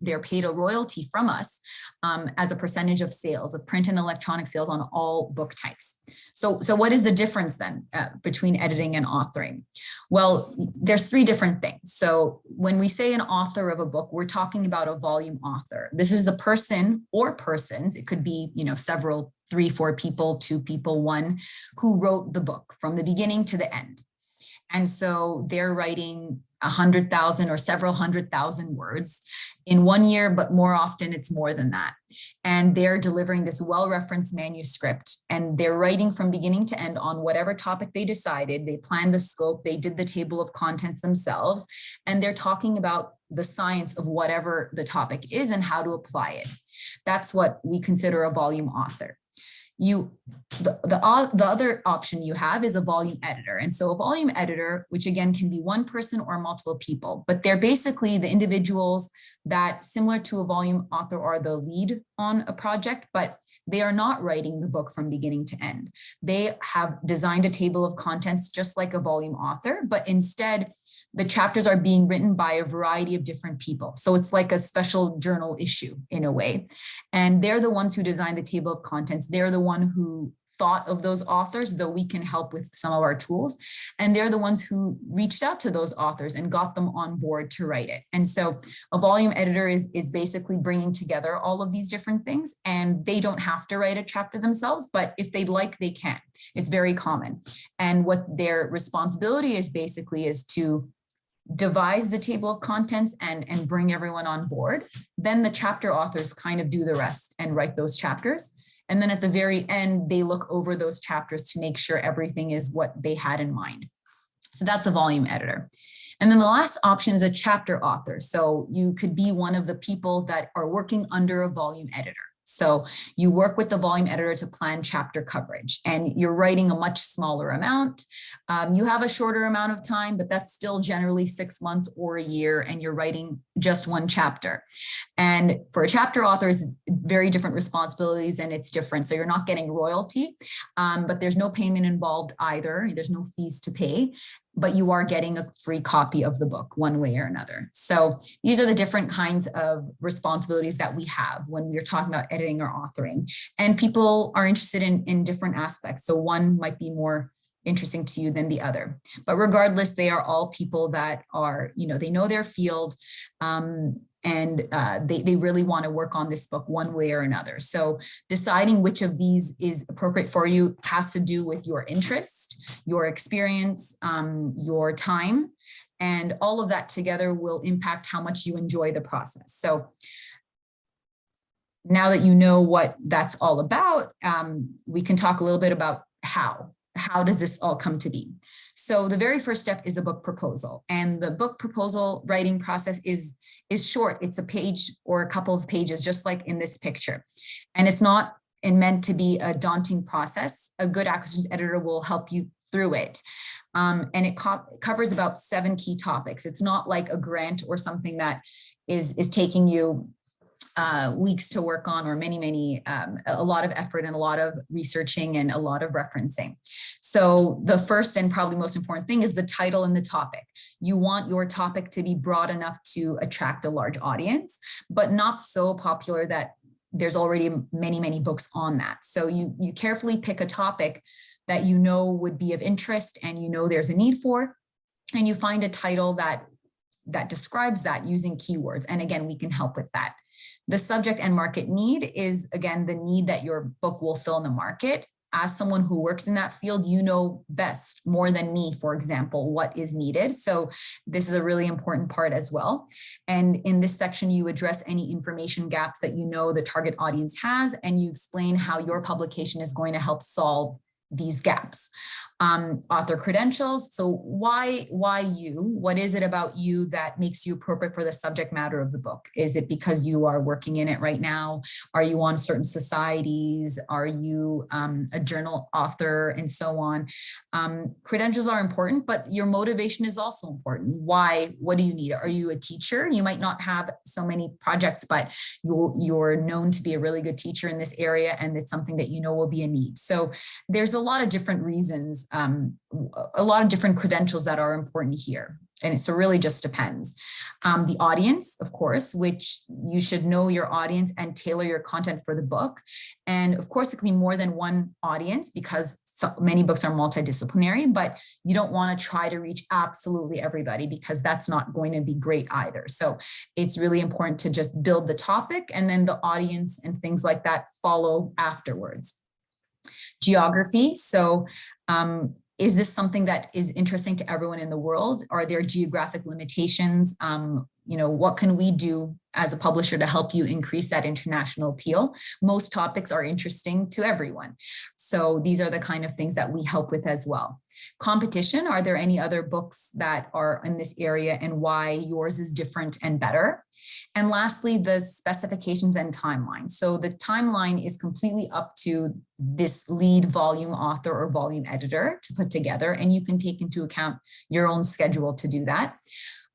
C: they're paid a royalty from us as a percentage of sales, of print and electronic sales on all book types. So what is the difference then between editing and authoring? Well, there's three different things. So when we say an author of a book, we're talking about a volume author. This is the person or persons, it could be, several, 3, 4 people, 2 people, 1, who wrote the book from the beginning to the end. And so they're writing 100,000 or several 100,000 words in 1 year, but more often it's more than that. And they're delivering this well-referenced manuscript, and they're writing from beginning to end on whatever topic they decided. They planned the scope, they did the table of contents themselves, and they're talking about the science of whatever the topic is and how to apply it. That's what we consider a volume author. The other option you have is a volume editor. And so a volume editor, which again can be one person or multiple people, but they're basically the individuals that, similar to a volume author, are the lead on a project, but they are not writing the book from beginning to end. They have designed a table of contents just like a volume author, but instead the chapters are being written by a variety of different people. So it's like a special journal issue in a way. And they're the ones who designed the table of contents. They're the one who thought of those authors, though we can help with some of our tools. And they're the ones who reached out to those authors and got them on board to write it. And so a volume editor is basically bringing together all of these different things, and they don't have to write a chapter themselves, but if they'd like, they can. It's very common. And what their responsibility is basically is to devise the table of contents and bring everyone on board. Then the chapter authors kind of do the rest and write those chapters. And then at the very end, they look over those chapters to make sure everything is what they had in mind. So that's a volume editor. And then the last option is a chapter author. So you could be one of the people that are working under a volume editor. So you work with the volume editor to plan chapter coverage, and you're writing a much smaller amount. You have a shorter amount of time, but that's still generally 6 months or a year, and you're writing just one chapter. And for a chapter author, it's very different responsibilities, and it's different. So you're not getting royalty, but there's no payment involved either. There's no fees to pay, but you are getting a free copy of the book one way or another. So these are the different kinds of responsibilities that we have when we're talking about editing or authoring. And people are interested in different aspects. So one might be more interesting to you than the other. But regardless, they are all people that are, they know their field, and they really want to work on this book one way or another. So deciding which of these is appropriate for you has to do with your interest, your experience, your time, and all of that together will impact how much you enjoy the process. So now that you know what that's all about, we can talk a little bit about how does this all come to be? So the very first step is a book proposal, and the book proposal writing process is short. It's a page or a couple of pages, just like in this picture. And it's not meant to be a daunting process. A good acquisitions editor will help you through it. And it covers about 7 key topics. It's not like a grant or something that is taking you weeks to work on, or a lot of effort and a lot of researching and a lot of referencing. So the first and probably most important thing is the title and the topic. You want your topic to be broad enough to attract a large audience, but not so popular that there's already many books on that. So you carefully pick a topic that would be of interest and there's a need for, and you find a title that that describes that using keywords. And again, we can help with that. The subject and market need is, again, the need that your book will fill in the market. As someone who works in that field, you know best, more than me, for example, what is needed. So this is a really important part as well. And in this section, you address any information gaps that you know the target audience has, and you explain how your publication is going to help solve these gaps. Author credentials. So why you? What is it about you that makes you appropriate for the subject matter of the book? Is it because you are working in it right now? Are you on certain societies? Are you a journal author, and so on? Credentials are important, but your motivation is also important. Why? What do you need? Are you a teacher? You might not have so many projects, but you're known to be a really good teacher in this area, and it's something that you know will be a need. So there's a lot of different reasons, a lot of different credentials that are important here. And so really just depends. The audience, of course, which you should know your audience and tailor your content for the book. And of course, it can be more than one audience because so many books are multidisciplinary, but you don't want to try to reach absolutely everybody because that's not going to be great either. So it's really important to just build the topic, and then the audience and things like that follow afterwards. Geography. So is this something that is interesting to everyone in the world? Are there geographic limitations? What can we do as a publisher to help you increase that international appeal? Most topics are interesting to everyone. So these are the kind of things that we help with as well. Competition. Are there any other books that are in this area and why yours is different and better? And lastly, the specifications and timeline. So the timeline is completely up to this lead volume author or volume editor to put together, and you can take into account your own schedule to do that.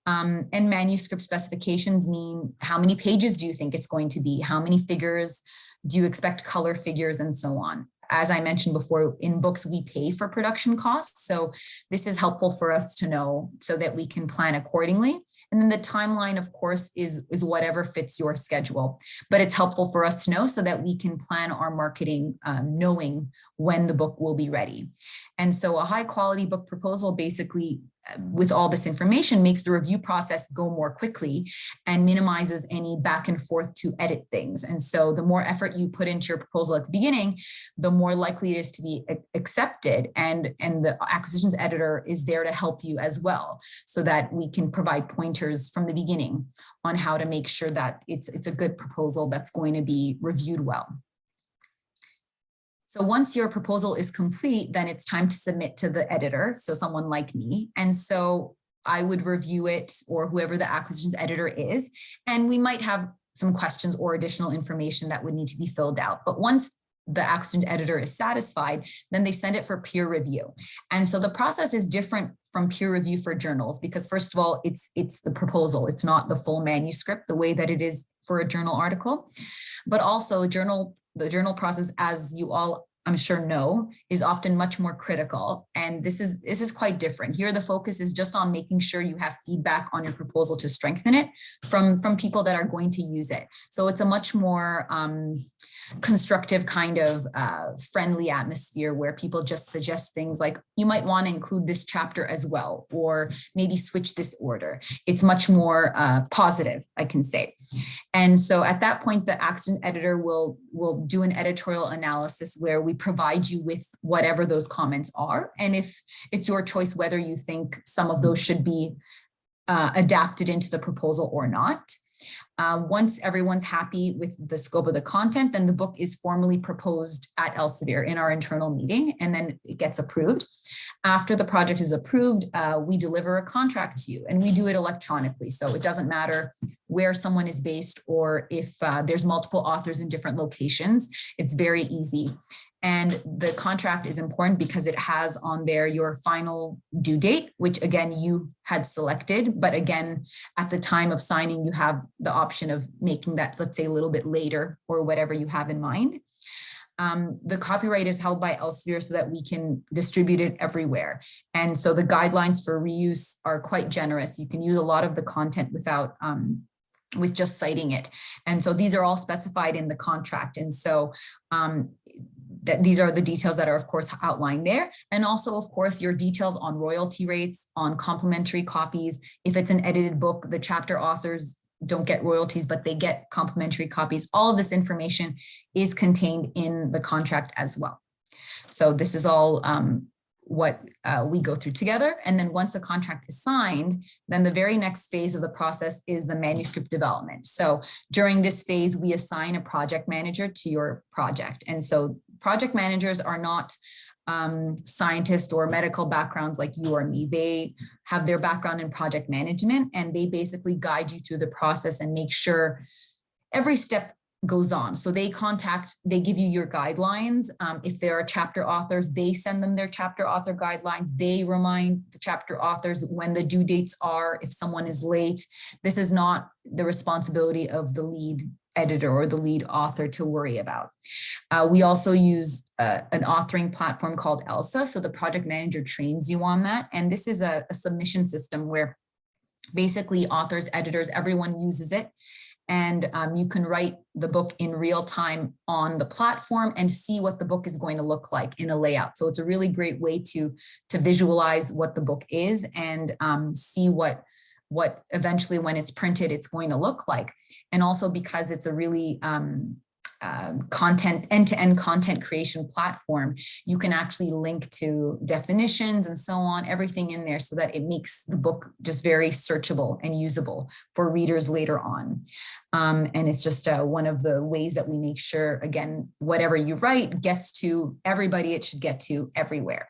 C: And manuscript specifications mean how many pages do you think it's going to be? How many figures? Do you expect color figures, and so on? As I mentioned before, in books, we pay for production costs. So this is helpful for us to know so that we can plan accordingly. And then the timeline, of course, is whatever fits your schedule. But it's helpful for us to know so that we can plan our marketing, knowing when the book will be ready. And so a high quality book proposal basically, with all this information, makes the review process go more quickly and minimizes any back and forth to edit things. And so the more effort you put into your proposal at the beginning, the more likely it is to be accepted. And the acquisitions editor is there to help you as well, so that we can provide pointers from the beginning on how to make sure that it's a good proposal that's going to be reviewed well. So once your proposal is complete, then it's time to submit to the editor, so someone like me. And so I would review it, or whoever the acquisitions editor is, and we might have some questions or additional information that would need to be filled out. But once the acquisitions editor is satisfied, then they send it for peer review. And so the process is different from peer review for journals, because first of all, it's the proposal. It's not the full manuscript the way that it is for a journal article. But also the journal process, as you all I'm sure know, is often much more critical. And this is quite different. Here, the focus is just on making sure you have feedback on your proposal to strengthen it from people that are going to use it. So it's a much more constructive kind of friendly atmosphere where people just suggest things like, you might want to include this chapter as well, or maybe switch this order. It's much more positive, I can say. And so at that point, the acquisitions editor will do an editorial analysis where we provide you with whatever those comments are. And if it's your choice whether you think some of those should be adapted into the proposal or not. Once everyone's happy with the scope of the content, then the book is formally proposed at Elsevier in our internal meeting, and then it gets approved. After the project is approved, we deliver a contract to you, and we do it electronically. So it doesn't matter where someone is based or if there's multiple authors in different locations. It's very easy. And the contract is important because it has on there your final due date, which again, you had selected. But again, at the time of signing, you have the option of making that, let's say, a little bit later or whatever you have in mind. The copyright is held by Elsevier so that we can distribute it everywhere. And so the guidelines for reuse are quite generous. You can use a lot of the content without with just citing it. And so these are all specified in the contract. And so these are the details that are, of course, outlined there. And also, of course, your details on royalty rates, on complimentary copies. If it's an edited book, the chapter authors don't get royalties, but they get complimentary copies. All of this information is contained in the contract as well. So this is all what we go through together. And then once a contract is signed, then the very next phase of the process is the manuscript development. So during this phase, we assign a project manager to your project. And so project managers are not scientists or medical backgrounds like you or me. They have their background in project management, and they basically guide you through the process and make sure every step goes on. So they give you your guidelines. If there are chapter authors, they send them their chapter author guidelines. They remind the chapter authors when the due dates are, if someone is late. This is not the responsibility of the lead editor or the lead author to worry about. We also use an authoring platform called ELSA. So the project manager trains you on that. And this is a submission system where basically authors, editors, everyone uses it. And you can write the book in real time on the platform and see what the book is going to look like in a layout. So it's a really great way to visualize what the book is and see what eventually when it's printed, it's going to look like. And also because it's a really end-to-end content creation platform, you can actually link to definitions and so on, everything in there so that it makes the book just very searchable and usable for readers later on. And it's just one of the ways that we make sure, again, whatever you write gets to everybody, it should get to everywhere.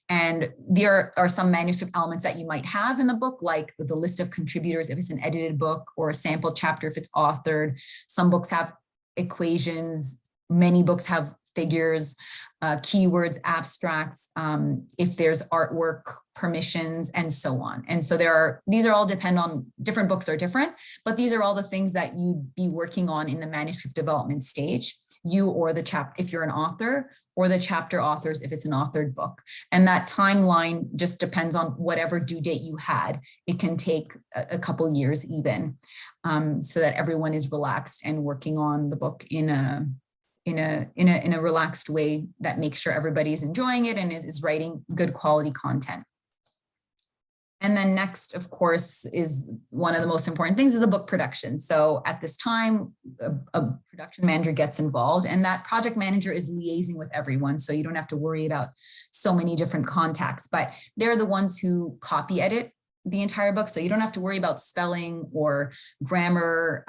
C: And there are some manuscript elements that you might have in the book, like the list of contributors if it's an edited book, or a sample chapter if it's authored. Some books have equations, many books have figures, keywords, abstracts, if there's artwork, permissions, and so on. And so these are all depend on, different books are different, but these are all the things that you'd be working on in the manuscript development stage, you or the chapter, if you're an author, or the chapter authors if it's an authored book. And that timeline just depends on whatever due date you had. It can take a couple years even, so that everyone is relaxed and working on the book in a relaxed way that makes sure everybody is enjoying it and is writing good quality content. And then next, of course, is one of the most important things is the book production. So at this time, a production manager gets involved, and that project manager is liaising with everyone. So you don't have to worry about so many different contacts, but they're the ones who copy edit the entire book. So you don't have to worry about spelling or grammar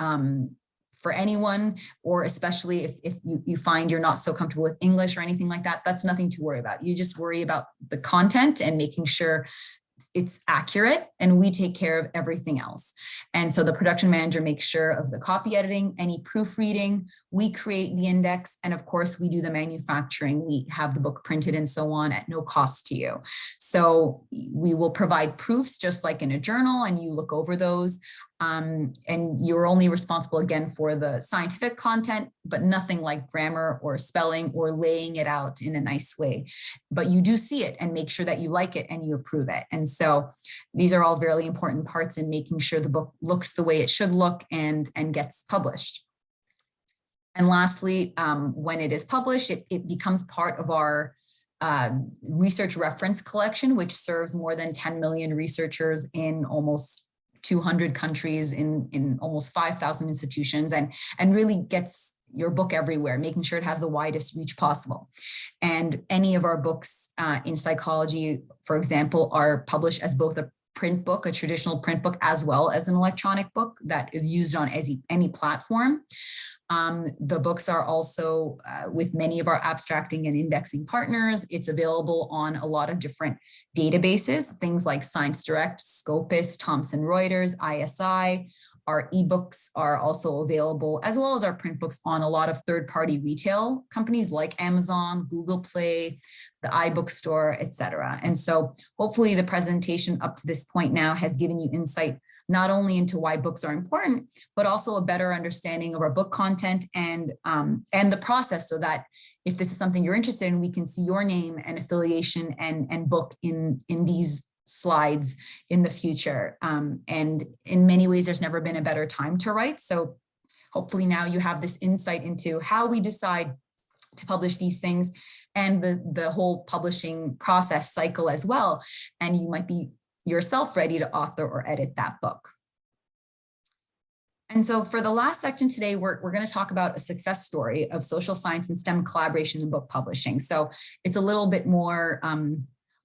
C: for anyone, or especially if you find you're not so comfortable with English or anything like that, that's nothing to worry about. You just worry about the content and making sure it's accurate, and we take care of everything else. And so the production manager makes sure of the copy editing, any proofreading, we create the index, and of course we do the manufacturing. We have the book printed and so on at no cost to you. So we will provide proofs just like in a journal, and you look over those. And you're only responsible again for the scientific content, but nothing like grammar or spelling or laying it out in a nice way. But you do see it and make sure that you like it and you approve it. And so these are all very important parts in making sure the book looks the way it should look and gets published. And lastly, when it is published, it becomes part of our research reference collection, which serves more than 10 million researchers in almost 200 countries, in almost 5,000 institutions, and really gets your book everywhere, making sure it has the widest reach possible. And any of our books in psychology, for example, are published as both a print book, a traditional print book, as well as an electronic book that is used on any platform. The books are also with many of our abstracting and indexing partners. It's available on a lot of different databases, things like Science Direct, Scopus, Thomson Reuters, ISI. Our eBooks are also available, as well as our print books, on a lot of third-party retail companies like Amazon, Google Play, the iBook Store, etc. And so hopefully the presentation up to this point now has given you insight not only into why books are important, but also a better understanding of our book content and the process, so that if this is something you're interested in, we can see your name and affiliation and book in these slides in the future. And in many ways, there's never been a better time to write. So hopefully now you have this insight into how we decide to publish these things, and the whole publishing process cycle as well. And you might be yourself ready to author or edit that book. And so for the last section today, we're going to talk about a success story of social science and STEM collaboration in book publishing. So it's a little bit more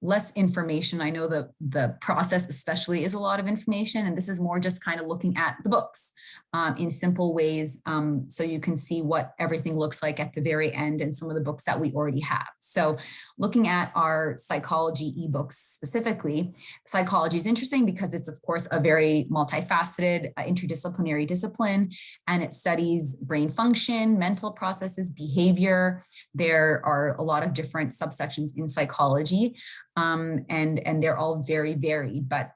C: less information. I know the process especially is a lot of information, and this is more just kind of looking at the books in simple ways, so you can see what everything looks like at the very end and some of the books that we already have. So looking at our psychology ebooks specifically, psychology is interesting because it's of course a very multifaceted interdisciplinary discipline, and it studies brain function, mental processes, behavior. There are a lot of different subsections in psychology. And they're all very varied, but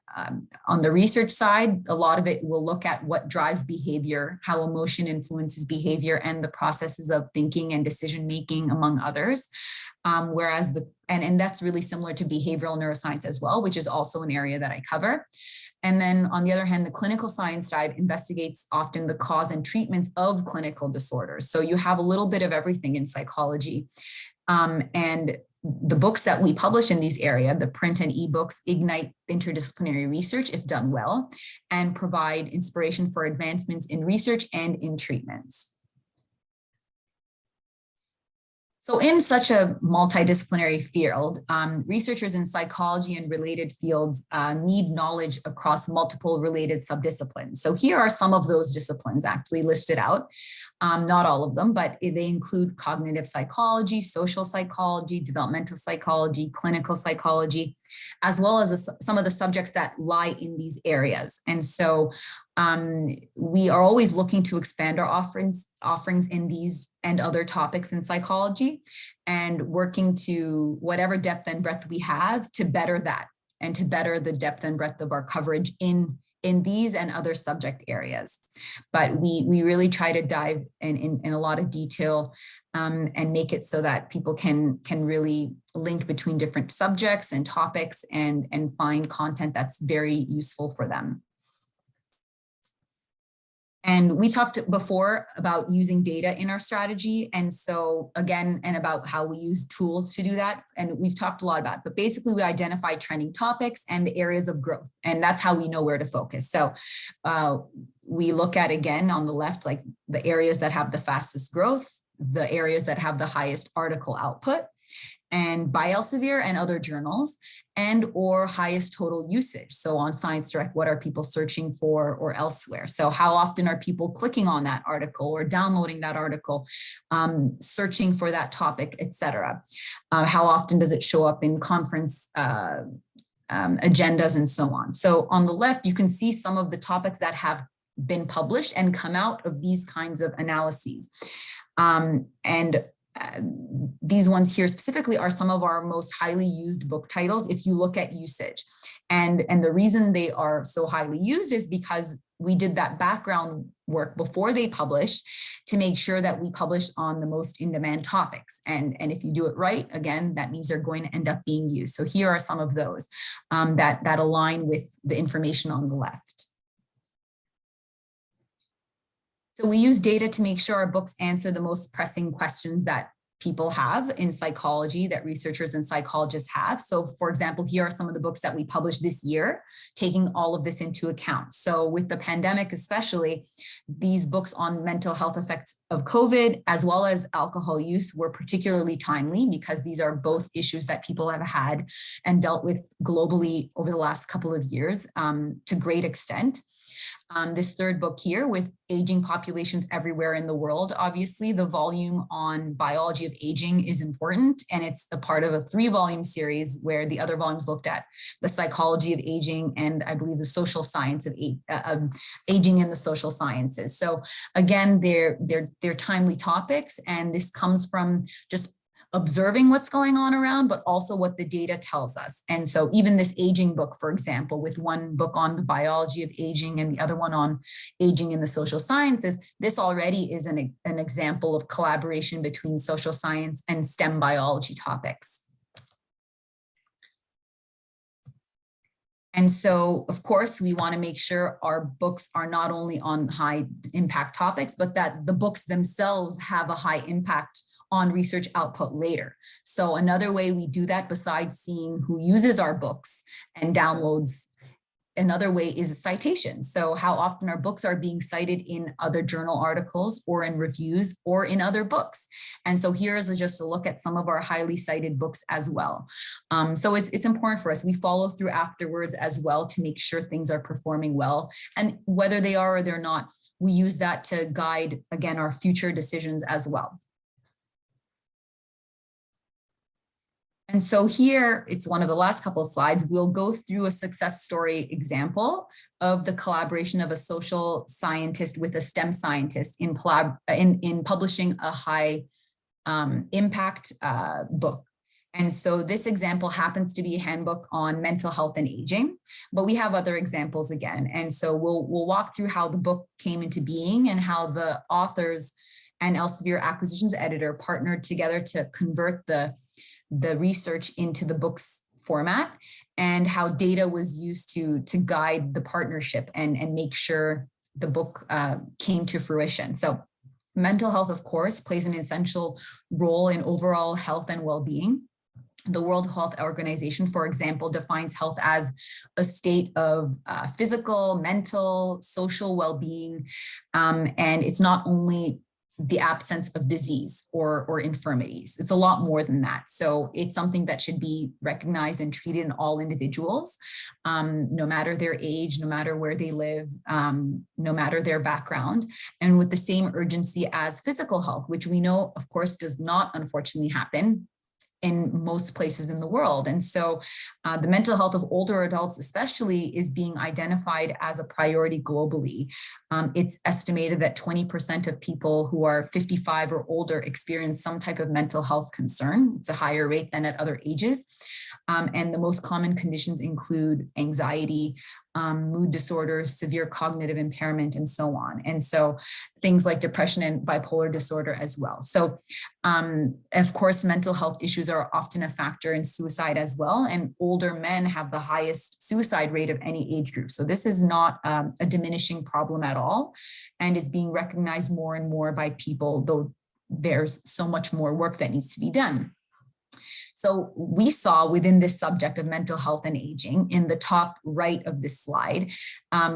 C: on the research side, a lot of it will look at what drives behavior, how emotion influences behavior, and the processes of thinking and decision making, among others. Whereas and that's really similar to behavioral neuroscience as well, which is also an area that I cover. And then on the other hand, the clinical science side investigates often the cause and treatments of clinical disorders. So you have a little bit of everything in psychology. And the books that we publish in these areas, the print and ebooks, ignite interdisciplinary research if done well, and provide inspiration for advancements in research and in treatments. So in such a multidisciplinary field, researchers in psychology and related fields need knowledge across multiple related subdisciplines. So here are some of those disciplines actually listed out. Not all of them, but they include cognitive psychology, social psychology, developmental psychology, clinical psychology, as well as some of the subjects that lie in these areas. And so we are always looking to expand our offerings in these and other topics in psychology, and working to whatever depth and breadth we have to better that and to better the depth and breadth of our coverage in these and other subject areas. But we really try to dive in a lot of detail and make it so that people can really link between different subjects and topics and find content that's very useful for them. And we talked before about using data in our strategy. And so again, and about how we use tools to do that. And we've talked a lot about it, but basically we identify trending topics and the areas of growth. And that's how we know where to focus. So we look at, again, on the left, like the areas that have the fastest growth, the areas that have the highest article output, and by Elsevier and other journals, and or highest total usage. So on Science Direct, what are people searching for or elsewhere? So how often are people clicking on that article or downloading that article, searching for that topic, etc. How often does it show up in conference agendas and so on? So on the left, you can see some of the topics that have been published and come out of these kinds of analyses. These ones here specifically are some of our most highly used book titles if you look at usage. And the reason they are so highly used is because we did that background work before they published to make sure that we published on the most in-demand topics. And if you do it right, again, that means they're going to end up being used. So here are some of those that align with the information on the left. So we use data to make sure our books answer the most pressing questions that people have in psychology, that researchers and psychologists have. So for example, here are some of the books that we published this year, taking all of this into account. So with the pandemic, especially, these books on mental health effects of COVID, as well as alcohol use, were particularly timely because these are both issues that people have had and dealt with globally over the last couple of years to great extent. This third book here with aging populations everywhere in the world, obviously the volume on biology of aging is important, and it's a part of a 3-volume series where the other volumes looked at the psychology of aging and I believe the social science of aging in the social sciences. So again, they're timely topics, and this comes from just observing what's going on around, but also what the data tells us. And so even this aging book, for example, with one book on the biology of aging and the other one on aging in the social sciences, this already is an example of collaboration between social science and STEM biology topics. And so, of course, we want to make sure our books are not only on high impact topics, but that the books themselves have a high impact on research output later. So another way we do that, besides seeing who uses our books and downloads, another way is citation. So how often our books are being cited in other journal articles or in reviews or in other books. And so here's just a look at some of our highly cited books as well. So it's important for us. We follow through afterwards as well to make sure things are performing well. And whether they are or they're not, we use that to guide, again, our future decisions as well. And so here, it's one of the last couple of slides, we'll go through a success story example of the collaboration of a social scientist with a STEM scientist in publishing a high impact book. And so this example happens to be a handbook on mental health and aging, but we have other examples again. And so we'll walk through how the book came into being and how the authors and Elsevier acquisitions editor partnered together to convert the research into the book's format, and how data was used to guide the partnership and make sure the book came to fruition. So mental health, of course, plays an essential role in overall health and well-being. The World Health Organization, for example, defines health as a state of physical, mental, social well-being, and it's not only the absence of disease or infirmities. It's a lot more than that. So it's something that should be recognized and treated in all individuals, no matter their age, no matter where they live, no matter their background, and with the same urgency as physical health, which we know, of course, does not unfortunately happen in most places in the world. And so the mental health of older adults especially is being identified as a priority globally. It's estimated that 20% of people who are 55 or older experience some type of mental health concern. It's a higher rate than at other ages. And the most common conditions include anxiety, mood disorders, severe cognitive impairment, and so on. And so things like depression and bipolar disorder as well. So of course, mental health issues are often a factor in suicide as well. And older men have the highest suicide rate of any age group. So this is not a diminishing problem at all, and is being recognized more and more by people, though there's so much more work that needs to be done. So we saw within this subject of mental health and aging, in the top right of this slide,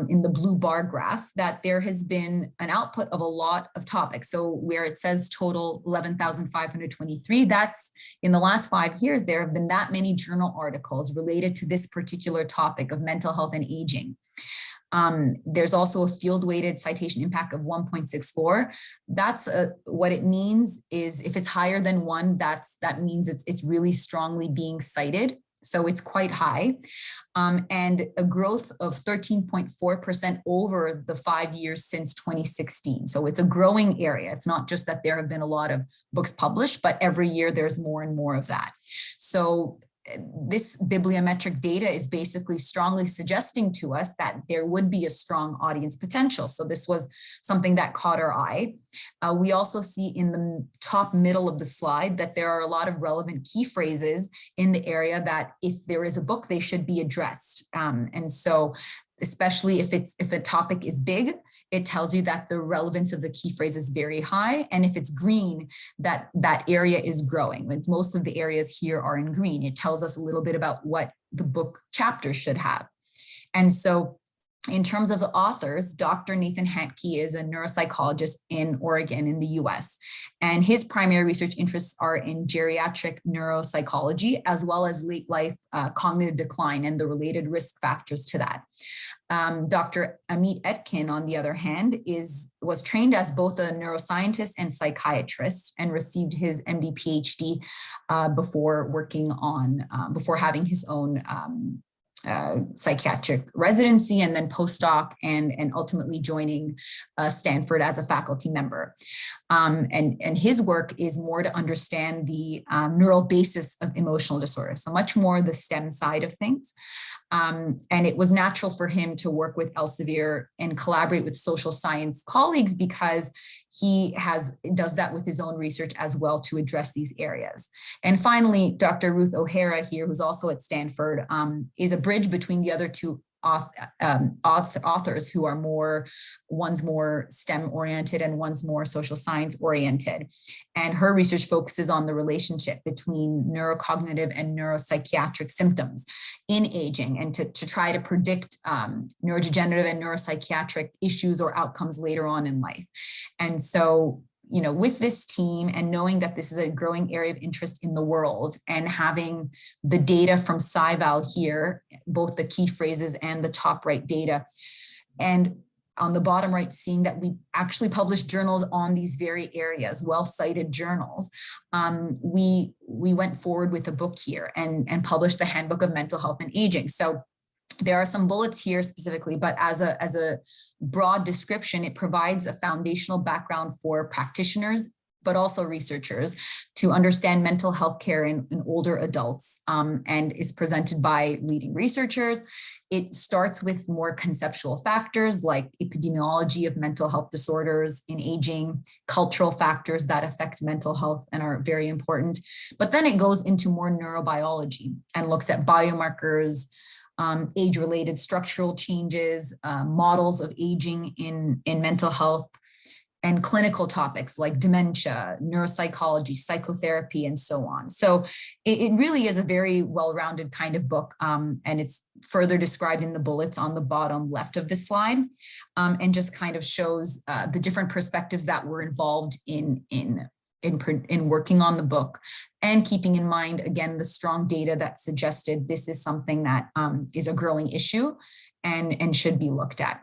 C: in the blue bar graph, that there has been an output of a lot of topics. So where it says total 11,523, that's in the last 5 years, there have been that many journal articles related to this particular topic of mental health and aging. There's also a field-weighted citation impact of 1.64. That's what it means is if it's higher than 1, that means it's really strongly being cited. So it's quite high, and a growth of 13.4% over the 5 years since 2016. So it's a growing area. It's not just that there have been a lot of books published, but every year there's more and more of that. So this bibliometric data is basically strongly suggesting to us that there would be a strong audience potential. So this was something that caught our eye. We also see in the top middle of the slide that there are a lot of relevant key phrases in the area that if there is a book, they should be addressed. And so especially if a topic is big, it tells you that the relevance of the key phrase is very high. And if it's green, that area is growing. Most of the areas here are in green. It tells us a little bit about what the book chapter should have. And so in terms of the authors, Dr. Nathan Hantke is a neuropsychologist in Oregon in the US, and his primary research interests are in geriatric neuropsychology, as well as late life cognitive decline and the related risk factors to that. Dr. Amit Etkin, on the other hand, was trained as both a neuroscientist and psychiatrist and received his MD PhD before having his own psychiatric residency and then postdoc and ultimately joining Stanford as a faculty member. And his work is more to understand the neural basis of emotional disorder, so much more the STEM side of things. And it was natural for him to work with Elsevier and collaborate with social science colleagues because he does that with his own research as well to address these areas. And finally, Dr. Ruth O'Hara here, who's also at Stanford, is a bridge between the other two authors who are one's more STEM oriented and one's more social science oriented. And her research focuses on the relationship between neurocognitive and neuropsychiatric symptoms in aging, and to try to predict neurodegenerative and neuropsychiatric issues or outcomes later on in life. And so, you know, with this team and knowing that this is a growing area of interest in the world, and having the data from SciVal here, both the key phrases and the top right data, and on the bottom right, seeing that we actually publish journals on these very areas, well-cited journals, we went forward with a book here and published the Handbook of Mental Health and Aging. So there are some bullets here specifically, but as a broad description, it provides a foundational background for practitioners, but also researchers, to understand mental health care in older adults, and is presented by leading researchers. It starts with more conceptual factors like epidemiology of mental health disorders in aging, cultural factors that affect mental health and are very important. But then it goes into more neurobiology and looks at biomarkers, age-related structural changes, models of aging in mental health, and clinical topics like dementia, neuropsychology, psychotherapy, and so on. So it really is a very well-rounded kind of book, and it's further described in the bullets on the bottom left of this slide, and just kind of shows the different perspectives that were involved in working on the book, and keeping in mind, again, the strong data that suggested this is something that is a growing issue and should be looked at.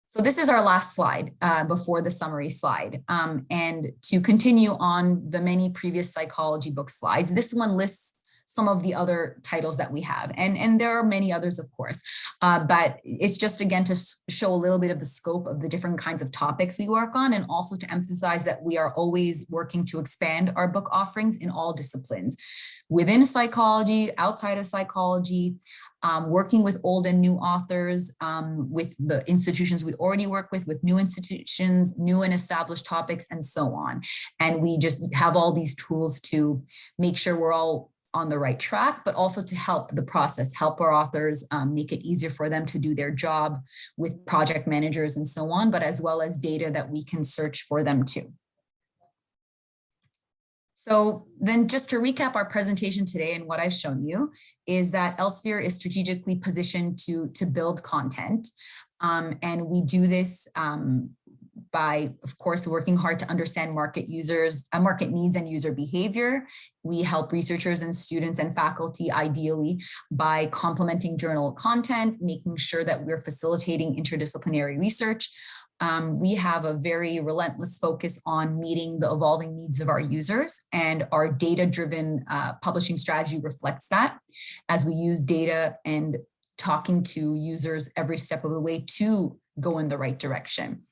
C: So this is our last slide before the summary slide. And to continue on the many previous psychology book slides, this one lists some of the other titles that we have. And there are many others, of course, but it's just, again, to show a little bit of the scope of the different kinds of topics we work on, and also to emphasize that we are always working to expand our book offerings in all disciplines, within psychology, outside of psychology, working with old and new authors, with the institutions we already work with new institutions, new and established topics, and so on. And we just have all these tools to make sure we're all on the right track, but also to help the process, help our authors, make it easier for them to do their job with project managers and so on, but as well as data that we can search for them too. So then, just to recap our presentation today, and what I've shown you is that Elsevier is strategically positioned to build content. And we do this by, of course, working hard to understand market needs and user behavior. We help researchers and students and faculty ideally by complementing journal content, making sure that we're facilitating interdisciplinary research. We have a very relentless focus on meeting the evolving needs of our users, and our data-driven publishing strategy reflects that, as we use data and talking to users every step of the way to go in the right direction.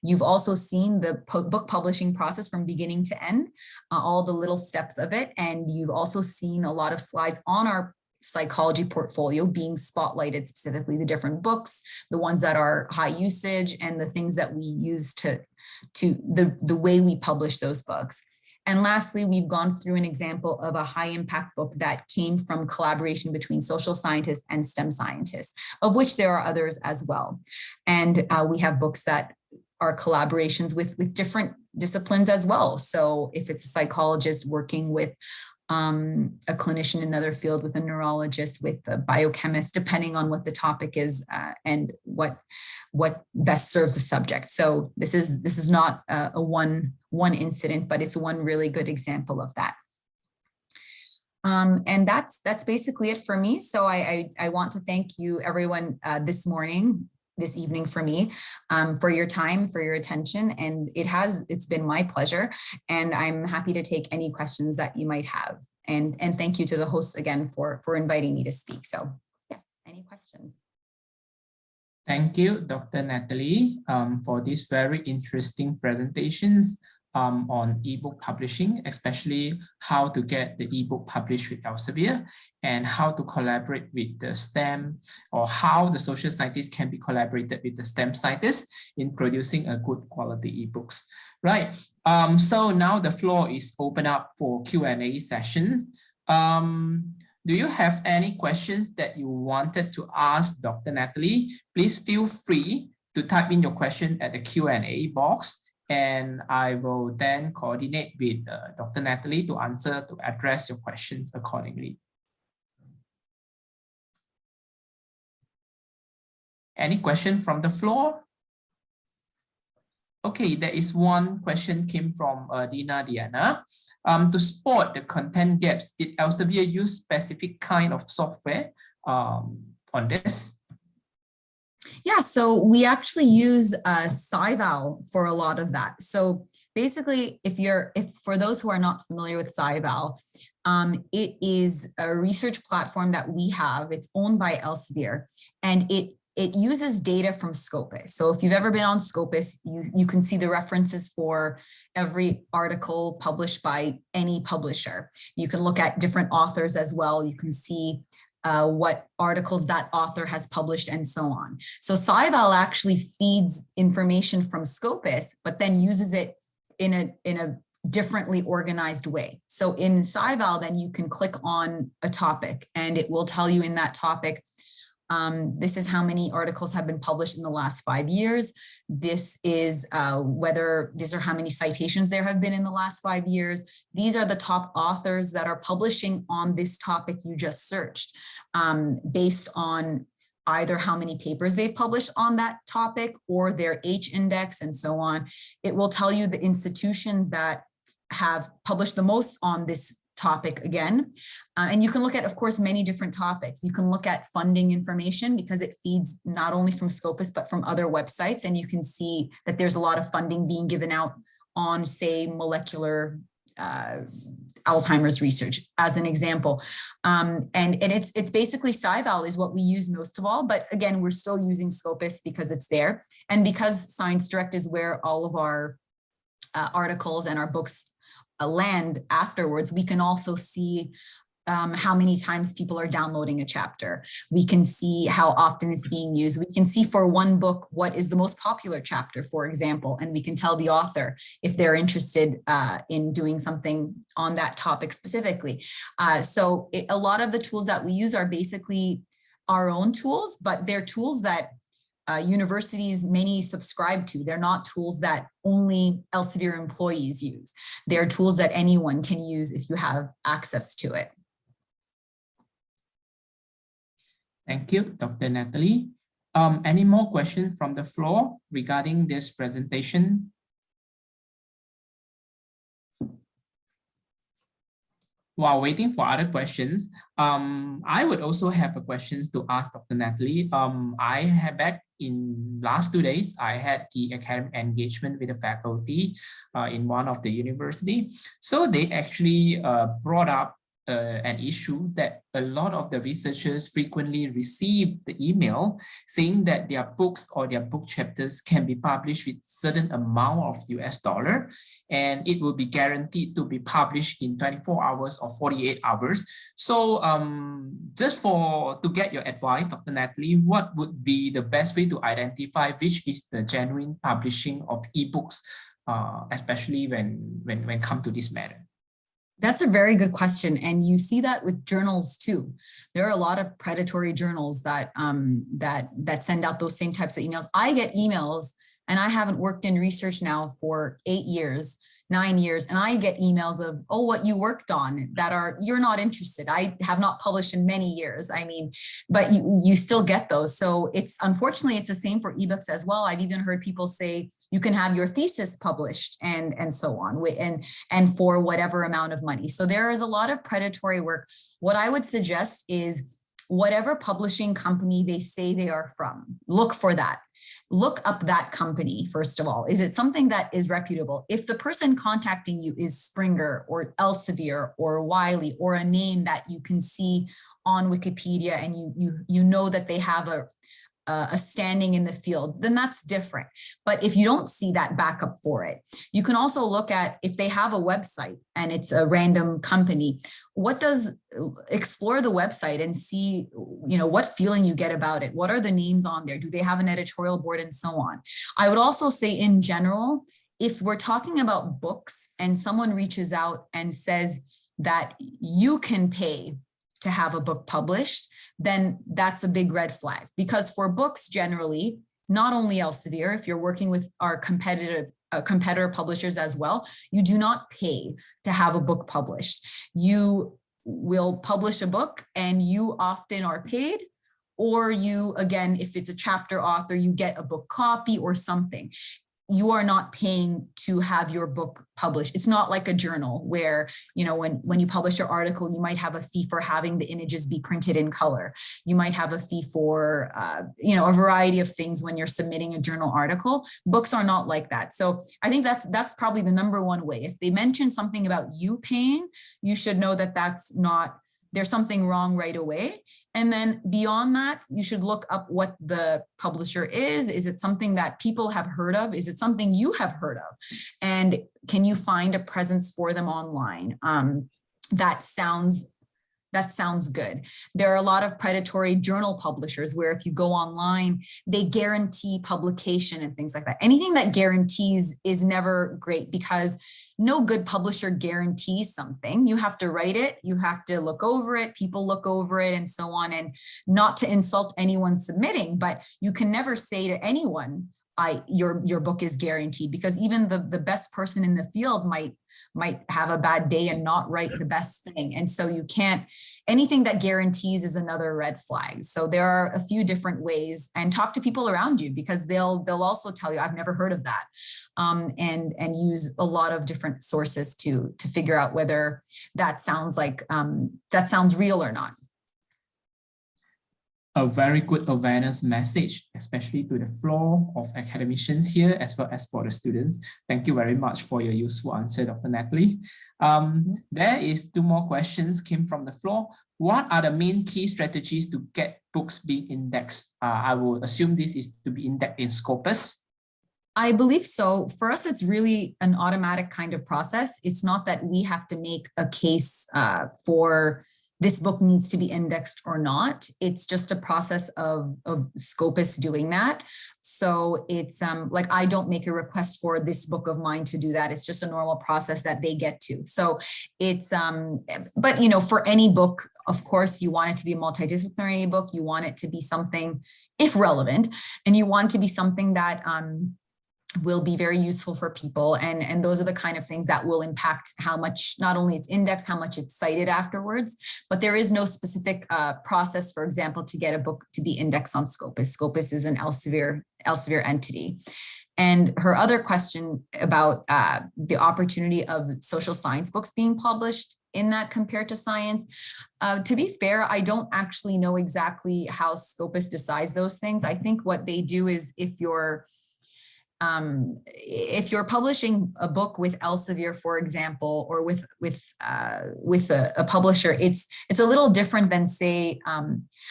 C: You've also seen the book publishing process from beginning to end, all the little steps of it, and you've also seen a lot of slides on our psychology portfolio being spotlighted, specifically the different books, the ones that are high usage, and the things that we use to the way we publish those books. And lastly, we've gone through an example of a high impact book that came from collaboration between social scientists and STEM scientists, of which there are others as well. And we have books that are collaborations with different disciplines as well. So if it's a psychologist working with a clinician in another field, with a neurologist, with a biochemist, depending on what the topic is and what best serves the subject. So this is not a one incident, but it's one really good example of that. And that's basically it for me. So I want to thank you, everyone, this evening for me, for your time, for your attention, and it's been my pleasure, and I'm happy to take any questions that you might have. And thank you to the hosts again for inviting me to speak. So yes, any questions?
A: Thank you, Dr. Natalie, for these very interesting presentations on ebook publishing, especially how to get the ebook published with Elsevier, and how to collaborate with the STEM, or how the social scientists can be collaborated with the STEM scientists in producing a good quality ebooks. Right. So now the floor is open up for Q&A sessions. Do you have any questions that you wanted to ask Dr. Natalie? Please feel free to type in your question at the Q&A box, and I will then coordinate with Dr. Natalie to address your questions accordingly. Any question from the floor? Okay, there is one question came from Dina Diana. To spot the content gaps, did Elsevier use specific kind of software on this?
C: Yeah, so we actually use SciVal for a lot of that. So basically, for those who are not familiar with SciVal, it is a research platform that we have. It's owned by Elsevier, and it uses data from Scopus. So if you've ever been on Scopus, you can see the references for every article published by any publisher. You can look at different authors as well. You can see what articles that author has published and so on. So SciVal actually feeds information from Scopus, but then uses it in a differently organized way. So in SciVal, then you can click on a topic and it will tell you in that topic, this is how many articles have been published in the last 5 years. This is these are how many citations there have been in the last 5 years. These are the top authors that are publishing on this topic you just searched, based on either how many papers they've published on that topic or their H index and so on. It will tell you the institutions that have published the most on this topic again. And you can look at, of course, many different topics. You can look at funding information because it feeds not only from Scopus, but from other websites. And you can see that there's a lot of funding being given out on, say, molecular Alzheimer's research, as an example. And it's basically SciVal is what we use most of all. But again, we're still using Scopus because it's there. And because Science Direct is where all of our articles and our books land afterwards, we can also see how many times people are downloading a chapter. We can see how often it's being used. We can see for one book what is the most popular chapter, for example, and we can tell the author if they're interested in doing something on that topic specifically. So a lot of the tools that we use are basically our own tools, but they're tools that universities, many subscribe to. They're not tools that only Elsevier employees use. They're tools that anyone can use if you have access to it.
A: Thank you, Dr. Natalie. Any more questions from the floor regarding this presentation? While waiting for other questions, I would also have a questions to ask Dr. Natalie. I had back in last 2 days, I had the academic engagement with the faculty in one of the university. So they actually brought up an issue that a lot of the researchers frequently receive the email saying that their books or their book chapters can be published with certain amount of US dollar, and it will be guaranteed to be published in 24 hours or 48 hours. So just to get your advice, Dr. Natalie, what would be the best way to identify which is the genuine publishing of ebooks, especially when come to this matter?
C: That's a very good question. And you see that with journals too. There are a lot of predatory journals that that send out those same types of emails. I get emails, and I haven't worked in research now for 8 years, 9 years, and I get emails of, oh, what you worked on that you're not interested. I have not published in many years. I mean, but you still get those. So unfortunately, it's the same for ebooks as well. I've even heard people say you can have your thesis published and so on, and for whatever amount of money. So there is a lot of predatory work. What I would suggest is whatever publishing company they say they are from, look for that. Look up that company, first of all. Is it something that is reputable? If the person contacting you is Springer or Elsevier or Wiley or a name that you can see on Wikipedia and you know that they have a standing in the field, then that's different. But if you don't see that backup for it, you can also look at if they have a website and it's a random company, explore the website and see, what feeling you get about it. What are the names on there? Do they have an editorial board and so on? I would also say in general, if we're talking about books and someone reaches out and says that you can pay to have a book published, then that's a big red flag. Because for books generally, not only Elsevier, if you're working with our competitor publishers as well, you do not pay to have a book published. You will publish a book and you often are paid, or you, again, if it's a chapter author, you get a book copy or something. You are not paying to have your book published. It's not like a journal where, you know, when you publish your article, you might have a fee for having the images be printed in color. You might have a fee for, you know, a variety of things when you're submitting a journal article. Books are not like that. So I think that's probably the number one way. If they mention something about you paying, you should know that that's not, there's something wrong right away. And then beyond that, you should look up what the publisher is. Is it something that people have heard of? Is it something you have heard of? And can you find a presence for them online? That sounds good. There are a lot of predatory journal publishers where if you go online, they guarantee publication and things like that. Anything that guarantees is never great, because no good publisher guarantees something. You have to write it, you have to look over it, people look over it, and so on. And not to insult anyone submitting, but you can never say to anyone, your book is guaranteed, because even the best person in the field might have a bad day and not write the best thing. And so you can't, anything that guarantees is another red flag. So there are a few different ways, and talk to people around you, because they'll also tell you, I've never heard of that. And use a lot of different sources to figure out whether that sounds like, that sounds real or not.
A: A very good awareness message, especially to the floor of academicians here, as well as for the students. Thank you very much for your useful answer, Dr. Natalie. There is 2 more questions came from the floor. What are the main key strategies to get books being indexed? I will assume this is to be indexed in Scopus.
C: I believe so. For us, it's really an automatic kind of process. It's not that we have to make a case for this book needs to be indexed or not. It's just a process of Scopus doing that. So it's like, I don't make a request for this book of mine to do that. It's just a normal process that they get to. So it's, but you know, for any book, of course, you want it to be a multidisciplinary book. You want it to be something, if relevant, and you want it to be something that will be very useful for people. And those are the kind of things that will impact how much, not only it's indexed, how much it's cited afterwards, but there is no specific process, for example, to get a book to be indexed on Scopus. Scopus is an Elsevier entity. And her other question about the opportunity of social science books being published in that compared to science. To be fair, I don't actually know exactly how Scopus decides those things. I think what they do is if you're publishing a book with Elsevier, for example, or with a publisher, it's a little different than, say,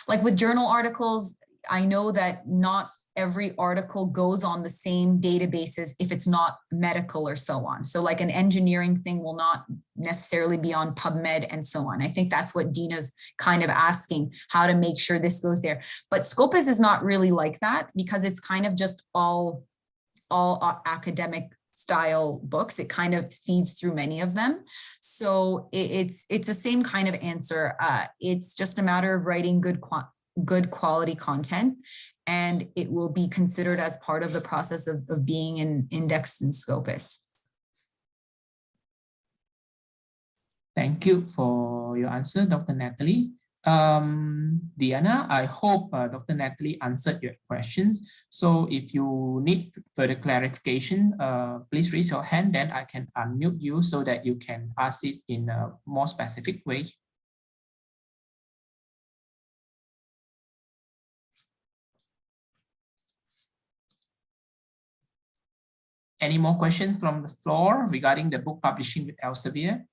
C: like with journal articles. I know that not every article goes on the same databases if it's not medical or so on. So like an engineering thing will not necessarily be on PubMed and so on. I think that's what Dina's kind of asking, how to make sure this goes there. But Scopus is not really like that, because it's kind of just all academic style books. It kind of feeds through many of them. So it's the same kind of answer. It's just a matter of writing good quality content, and it will be considered as part of the process of being indexed in Scopus.
A: Thank you for your answer, Dr. Natalie. Diana, I hope Dr. Natalie answered your questions. So if you need further clarification, please raise your hand, then I can unmute you so that you can ask it in a more specific way. Any more questions from the floor regarding the book publishing with Elsevier?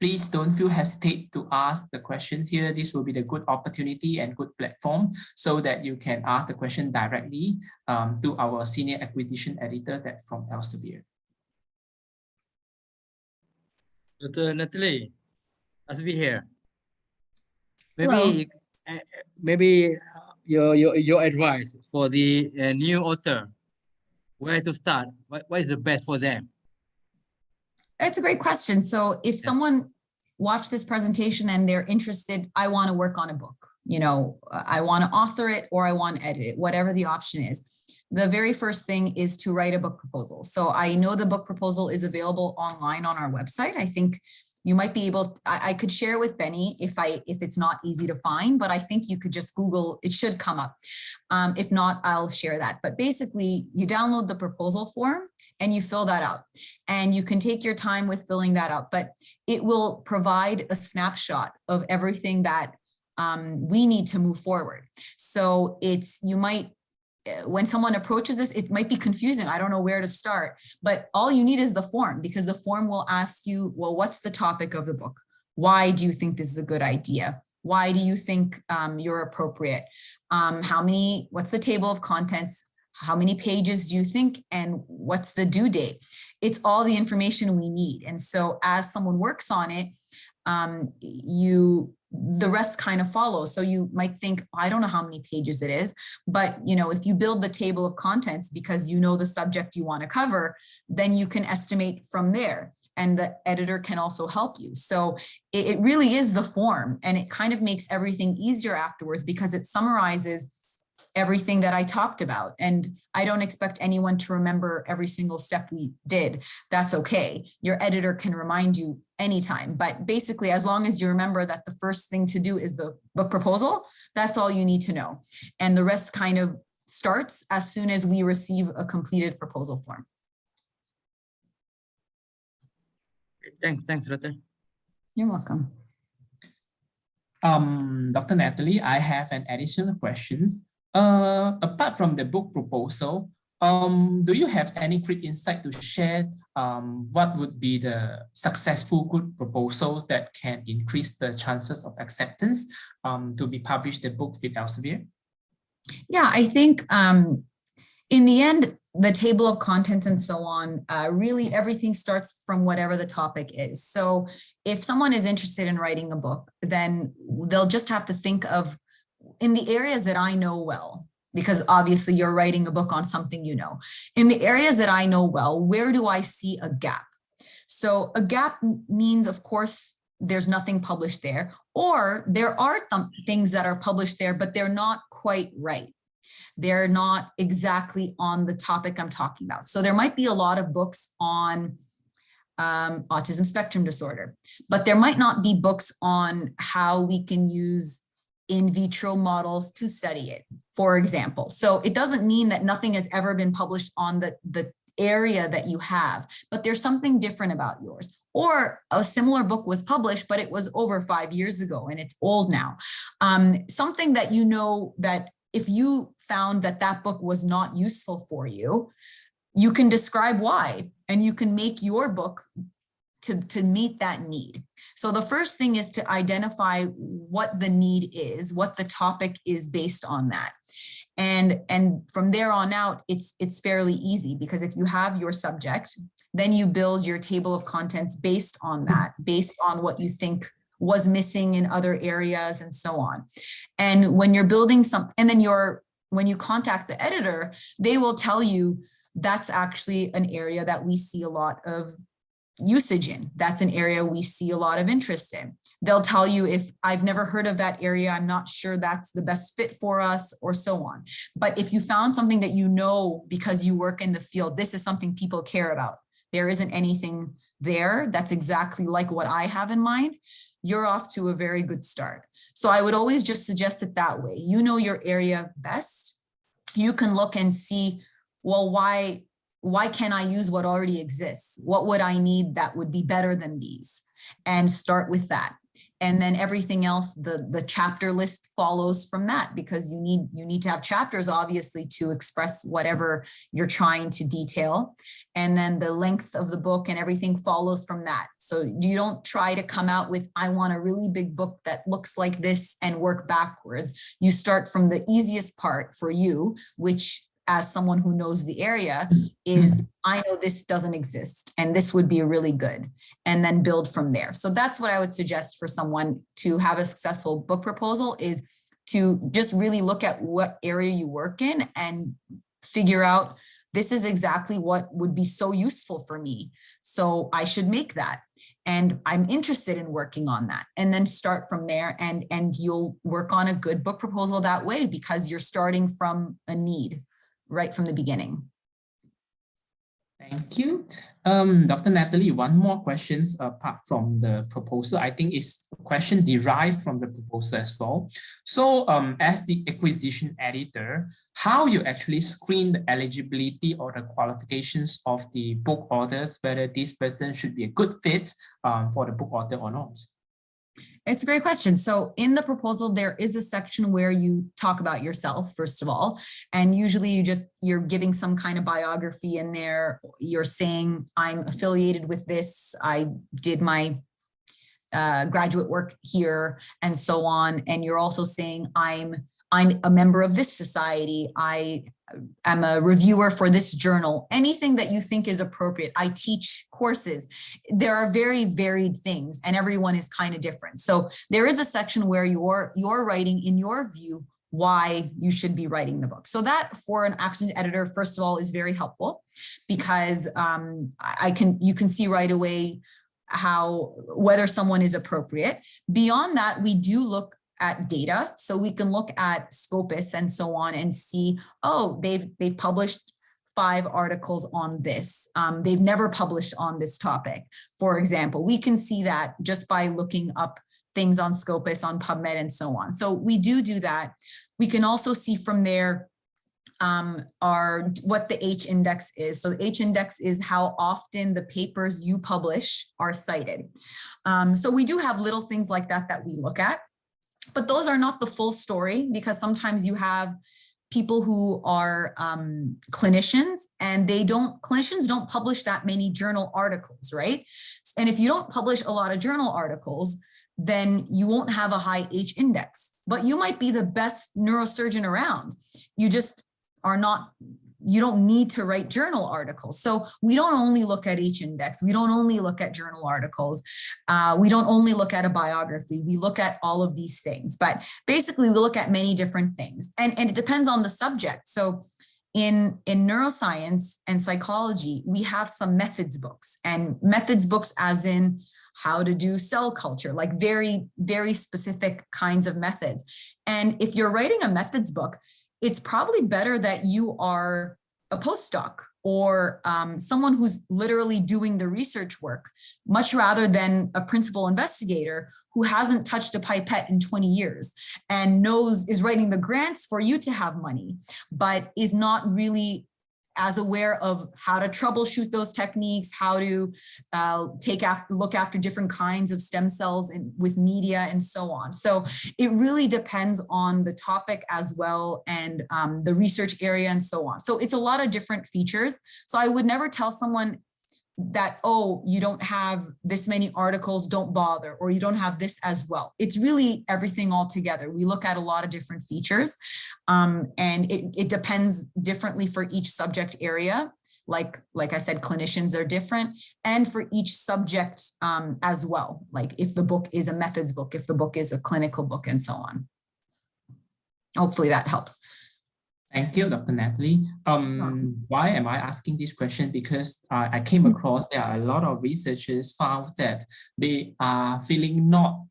A: Please don't feel hesitate to ask the questions here. This will be the good opportunity and good platform so that you can ask the question directly to our senior acquisition editor that's from Elsevier.
B: Dr. Natalie, Elsevier here. Maybe your advice for the new author, where to start, what is the best for them?
C: It's a great question. So if someone watched this presentation and they're interested, I want to work on a book, you know, I want to author it or I want to edit it, whatever the option is. The very first thing is to write a book proposal. So I know the book proposal is available online on our website. I think you might be able, I could share with Benny if it's not easy to find, but I think you could just Google, it should come up. If not, I'll share that. But basically you download the proposal form and you fill that out, and you can take your time with filling that out, but it will provide a snapshot of everything that we need to move forward. So you might, when someone approaches this, it might be confusing. I don't know where to start, but all you need is the form, because the form will ask you, well, what's the topic of the book? Why do you think this is a good idea? Why do you think you're appropriate? What's the table of contents? How many pages do you think? And what's the due date? It's all the information we need. And so as someone works on it, the rest kind of follows. So you might think, I don't know how many pages it is, but you know, if you build the table of contents because you know the subject you want to cover, then you can estimate from there, and the editor can also help you. So it really is the form, and it kind of makes everything easier afterwards because it summarizes everything that I talked about. And I don't expect anyone to remember every single step we did. That's okay. Your editor can remind you anytime. But basically, as long as you remember that the first thing to do is the book proposal, that's all you need to know. And the rest kind of starts as soon as we receive a completed proposal form.
B: Thanks, Dr.
C: You're welcome.
A: Dr. Natalie, I have an additional question. Apart from the book proposal, do you have any quick insight to share what would be the successful good proposal that can increase the chances of acceptance to be published the book with Elsevier?
C: Yeah, I think in the end, the table of contents and so on, really everything starts from whatever the topic is. So if someone is interested in writing a book, then they'll just have to think of, in the areas that I know well, because obviously you're writing a book on something you know. In the areas that I know well, where do I see a gap? So a gap means, of course, there's nothing published there, or there are some things that are published there, but they're not quite right. They're not exactly on the topic I'm talking about. So there might be a lot of books on autism spectrum disorder, but there might not be books on how we can use in vitro models to study it, for example. So it doesn't mean that nothing has ever been published on the area that you have, but there's something different about yours. Or a similar book was published, but it was over 5 years ago and it's old now. Something that you know that if you found that that book was not useful for you, you can describe why, and you can make your book to meet that need. So the first thing is to identify what the need is, what the topic is based on that. And from there on out, it's fairly easy, because if you have your subject, then you build your table of contents based on that, based on what you think was missing in other areas and so on. And when you're building something, and then when you contact the editor, they will tell you that's actually an area that we see a lot of usage in. That's an area we see a lot of interest in. They'll tell you, if I've never heard of that area, I'm not sure that's the best fit for us, or so on. But if you found something that you know, because you work in the field, this is something people care about, there isn't anything there that's exactly like what I have in mind, you're off to a very good start. So I would always just suggest it that way. You know your area best. You can look and see, well, why can't I use what already exists? What would I need that would be better than these? And start with that. And then everything else, the chapter list follows from that, because you need to have chapters, obviously, to express whatever you're trying to detail. And then the length of the book and everything follows from that. So you don't try to come out with, I want a really big book that looks like this, and work backwards. You start from the easiest part for you, which, as someone who knows the area, is, I know this doesn't exist and this would be really good, and then build from there. So that's what I would suggest for someone to have a successful book proposal, is to just really look at what area you work in and figure out this is exactly what would be so useful for me. So I should make that. And I'm interested in working on that. And then start from there, and you'll work on a good book proposal that way, because you're starting from a need right from the beginning.
A: Thank you. Dr. Natalie, one more question apart from the proposal. I think it's a question derived from the proposal as well. So as the acquisition editor, how you actually screen the eligibility or the qualifications of the book authors, whether this person should be a good fit for the book author or not?
C: It's a great question. So in the proposal, there is a section where you talk about yourself, first of all, and usually you're giving some kind of biography in there. You're saying, I'm affiliated with this, I did my graduate work here, and so on. And you're also saying, I'm a member of this society, I'm a reviewer for this journal, anything that you think is appropriate. I teach courses. There are very varied things, and everyone is kind of different. So there is a section where you're writing, in your view, why you should be writing the book. So that, for an acquisition editor, first of all, is very helpful, because you can see right away whether someone is appropriate. Beyond that, we do look at data. So we can look at Scopus and so on and see, oh, they've published 5 articles on this. They've never published on this topic, for example. We can see that just by looking up things on Scopus, on PubMed, and so on. So we do that. We can also see from there what the H index is. So the H index is how often the papers you publish are cited. So we do have little things like that we look at. But those are not the full story, because sometimes you have people who are clinicians, and clinicians don't publish that many journal articles, right? And if you don't publish a lot of journal articles, then you won't have a high H index. But you might be the best neurosurgeon around. You just are not. You don't need to write journal articles. So we don't only look at H index. We don't only look at journal articles. We don't only look at a biography. We look at all of these things. But basically, we look at many different things. And it depends on the subject. So in neuroscience and psychology, we have some methods books, and methods books as in how to do cell culture, like very, very specific kinds of methods. And if you're writing a methods book, it's probably better that you are a postdoc or someone who's literally doing the research work, much rather than a principal investigator who hasn't touched a pipette in 20 years and is writing the grants for you to have money, but is not really as aware of how to troubleshoot those techniques, how to look after different kinds of stem cells with media and so on. So it really depends on the topic as well, and the research area and so on. So it's a lot of different features. So I would never tell someone that, oh, you don't have this many articles, don't bother, or you don't have this as well. It's really everything all together. We look at a lot of different features, and it depends differently for each subject area. Like I said, clinicians are different, and for each subject as well. Like if the book is a methods book, if the book is a clinical book, and so on. Hopefully that helps.
A: Thank you, Dr. Natalie. Why am I asking this question? Because I came across there are a lot of researchers found that they are feeling not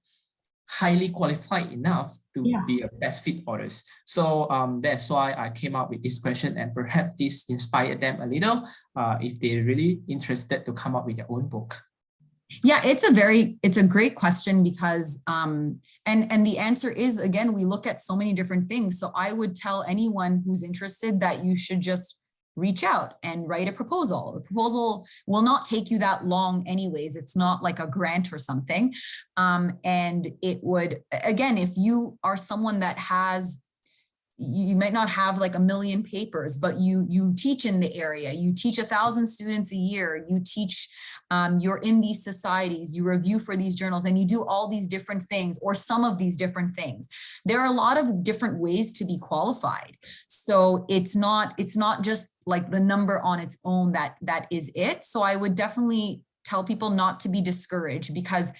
A: highly qualified enough to be a best fit authors. So that's why I came up with this question, and perhaps this inspired them a little if they're really interested to come up with their own book.
C: Yeah, it's a great question, because and the answer is, again, we look at so many different things. So I would tell anyone who's interested that you should just reach out and write a proposal. A proposal will not take you that long anyways. It's not like a grant or something. And it would, again, if you are someone that you might not have like 1 million papers, but you teach in the area, you teach 1,000 students a year, you teach, you're in these societies, you review for these journals, and you do all these different things, or some of these different things. There are a lot of different ways to be qualified. So it's not just like the number on its own that is it. So I would definitely tell people not to be discouraged, because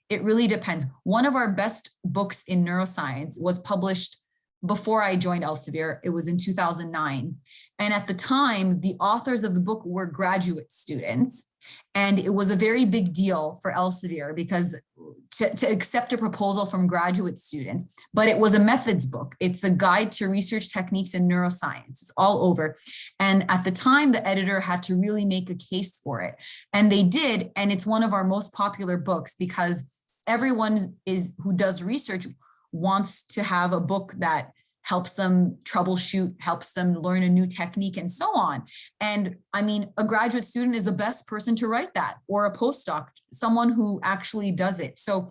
C: it really depends. One of our best books in neuroscience was published before I joined Elsevier. It was in 2009. And at the time, the authors of the book were graduate students. And it was a very big deal for Elsevier because to accept a proposal from graduate students, but it was a methods book. It's a guide to research techniques in neuroscience. It's all over. And at the time, the editor had to really make a case for it. And they did. And it's one of our most popular books because everyone who does research wants to have a book that helps them troubleshoot, helps them learn a new technique, and so on. And I mean, a graduate student is the best person to write that, or a postdoc, someone who actually does it. So,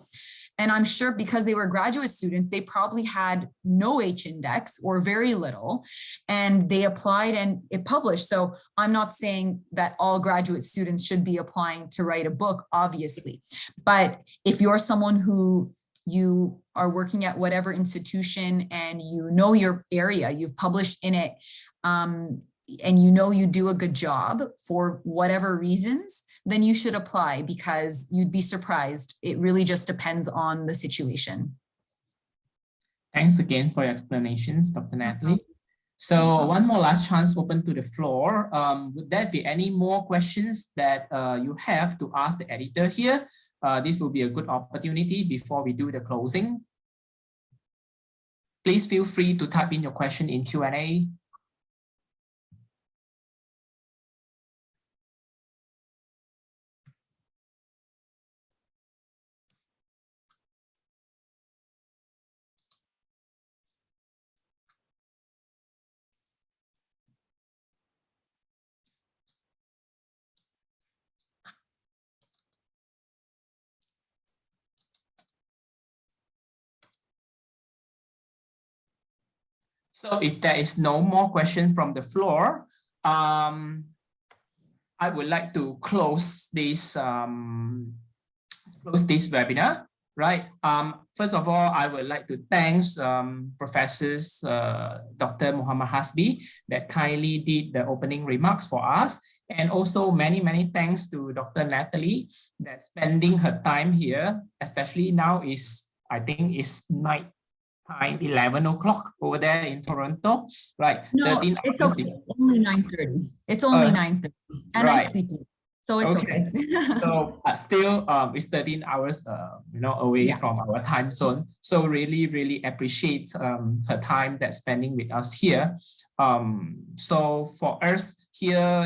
C: and I'm sure because they were graduate students, they probably had no H-index or very little, and they applied and it published. So I'm not saying that all graduate students should be applying to write a book, obviously. But if you're someone who you are working at whatever institution and you know your area, you've published in it, and you know you do a good job for whatever reasons, then you should apply because you'd be surprised. It really just depends on the situation.
A: Thanks again for your explanations, Dr. Natalie. So one more last chance open to the floor. Would there be any more questions that you have to ask the editor here? This will be a good opportunity before we do the closing. Please feel free to type in your question in Q&A. So if there is no more question from the floor, I would like to close this webinar. Right. First of all, I would like to thank Professors Dr. Muhammad Hasbi that kindly did the opening remarks for us, and also many thanks to Dr. Natalie that spending her time here, especially now I think it's night time, 11 o'clock over there in Toronto, right?
C: No, it's okay. Only 9:30. It's only 9:30, and right. I sleep, so it's okay.
A: So still, it's 13 hours, away from our time zone. So really appreciate her time that spending with us here. So for us here,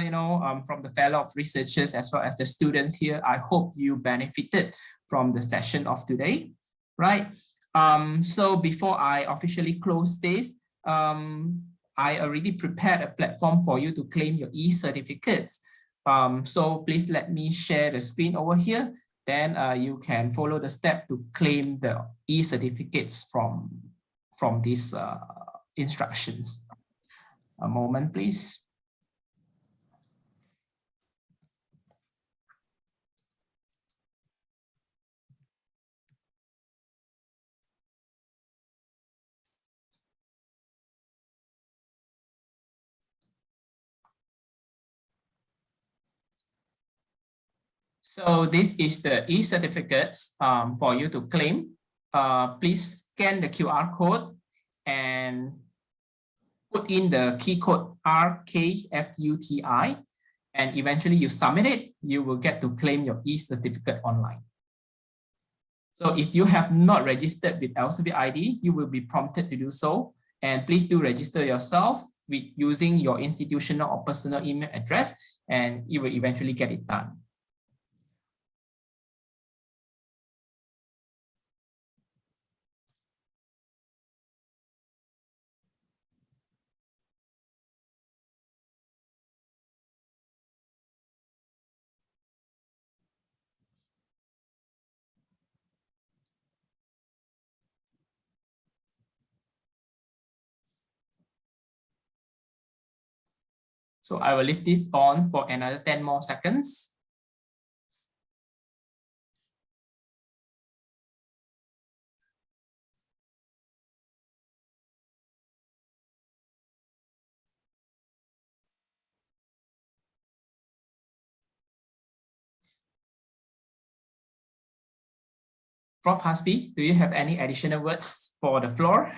A: from the fellow of researchers as well as the students here, I hope you benefited from the session of today, right? So before I officially close this, I already prepared a platform for you to claim your e-certificates. So please let me share the screen over here. Then you can follow the step to claim the e-certificates from these instructions. A moment, please. So this is the e-certificates for you to claim. Please scan the QR code and put in the key code RKFUTI, and eventually you submit it, you will get to claim your e-certificate online. So if you have not registered with Elsevier ID, you will be prompted to do so. And please do register yourself with using your institutional or personal email address, and you will eventually get it done. So I will leave this on for another 10 more seconds. Prof. Hasbi, do you have any additional words for the floor?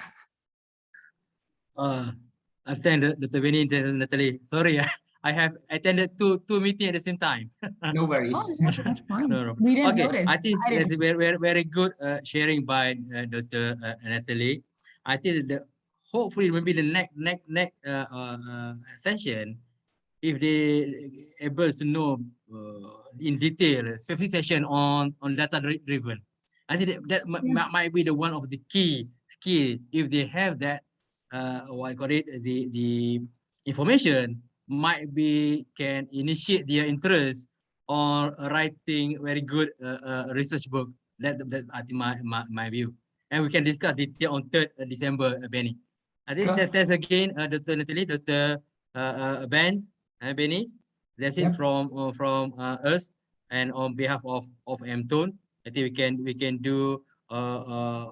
B: Attend Dr. Benny and Natalie. Sorry, I have attended two meetings at the same time.
A: No worries.
C: Oh, no, that's fine.
B: No.
C: We didn't
B: Okay,
C: notice.
B: I think
C: I
B: that's
C: didn't.
B: very good sharing by Dr. Natalie. I think hopefully maybe the next session, if they able to know in detail specific session on data driven, I think that might be the one of the key if they have that what I call it, the information might be can initiate their interest on writing very good research book. That I think my view, and we can discuss detail on 3rd December, Benny. I think
A: Sure.
B: that's again Dr. Natalie, Dr. Ben, Benny. That's it
A: Yep.
B: from us, and on behalf of MTUN, I think we can do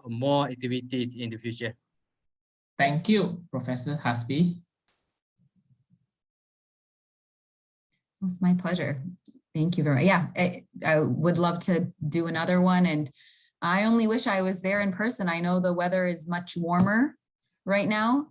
B: more activities in the future.
A: Thank you, Professor Hasbi.
C: It's my pleasure. Thank you very much. Yeah, I would love to do another one. And I only wish I was there in person. I know the weather is much warmer right now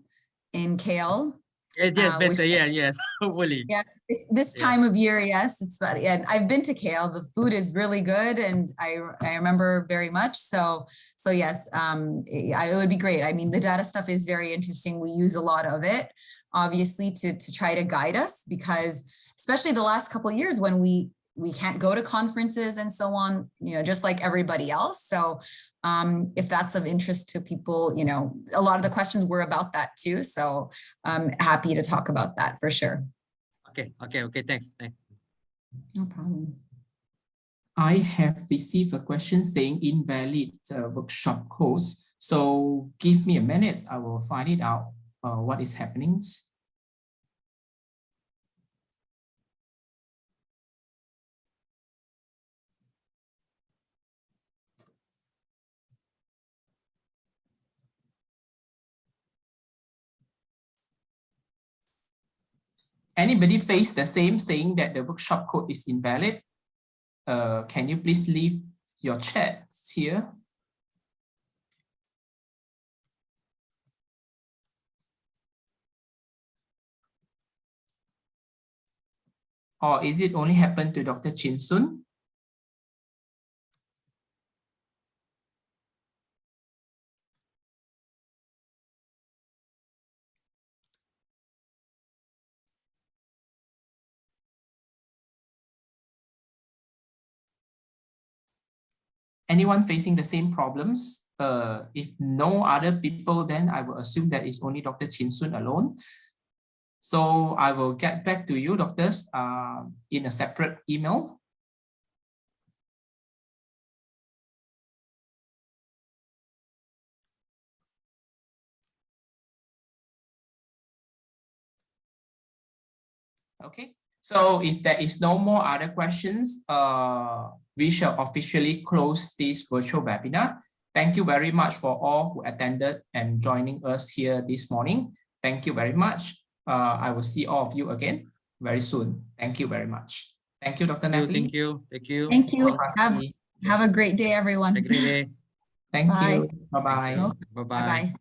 C: in KL.
B: It's just better, yes, hopefully.
C: Yes, it's this time of year, yes, it's better. And I've been to KL, the food is really good, and I remember very much. So yes, it would be great. I mean, the data stuff is very interesting. We use a lot of it, obviously, to try to guide us, because especially the last couple of years when we can't go to conferences and so on, you know, just like everybody else. So if that's of interest to people, you know, a lot of the questions were about that too. So I'm happy to talk about that for sure.
B: Okay, thanks.
C: No problem.
A: I have received a question saying invalid workshop codes. So give me a minute, I will find it out what is happening. Anybody face the same, saying that the workshop code is invalid? Can you please leave your chats here? Or is it only happened to Dr. Chin Sun? Anyone facing the same problems? If no other people, then I will assume that it's only Dr. Chin Sun alone. So I will get back to you, doctors, in a separate email. Okay, so if there is no more other questions, we shall officially close this virtual webinar. Thank you very much for all who attended and joining us here this morning. Thank you very much. I will see all of you again very soon. Thank you very much. Thank you, Dr. Natalie.
B: Thank you.
C: Thank you. Have a great day, everyone.
B: Have a great day.
A: Thank
C: Bye.
A: you. Bye-bye.
B: Bye-bye.
C: Bye-bye.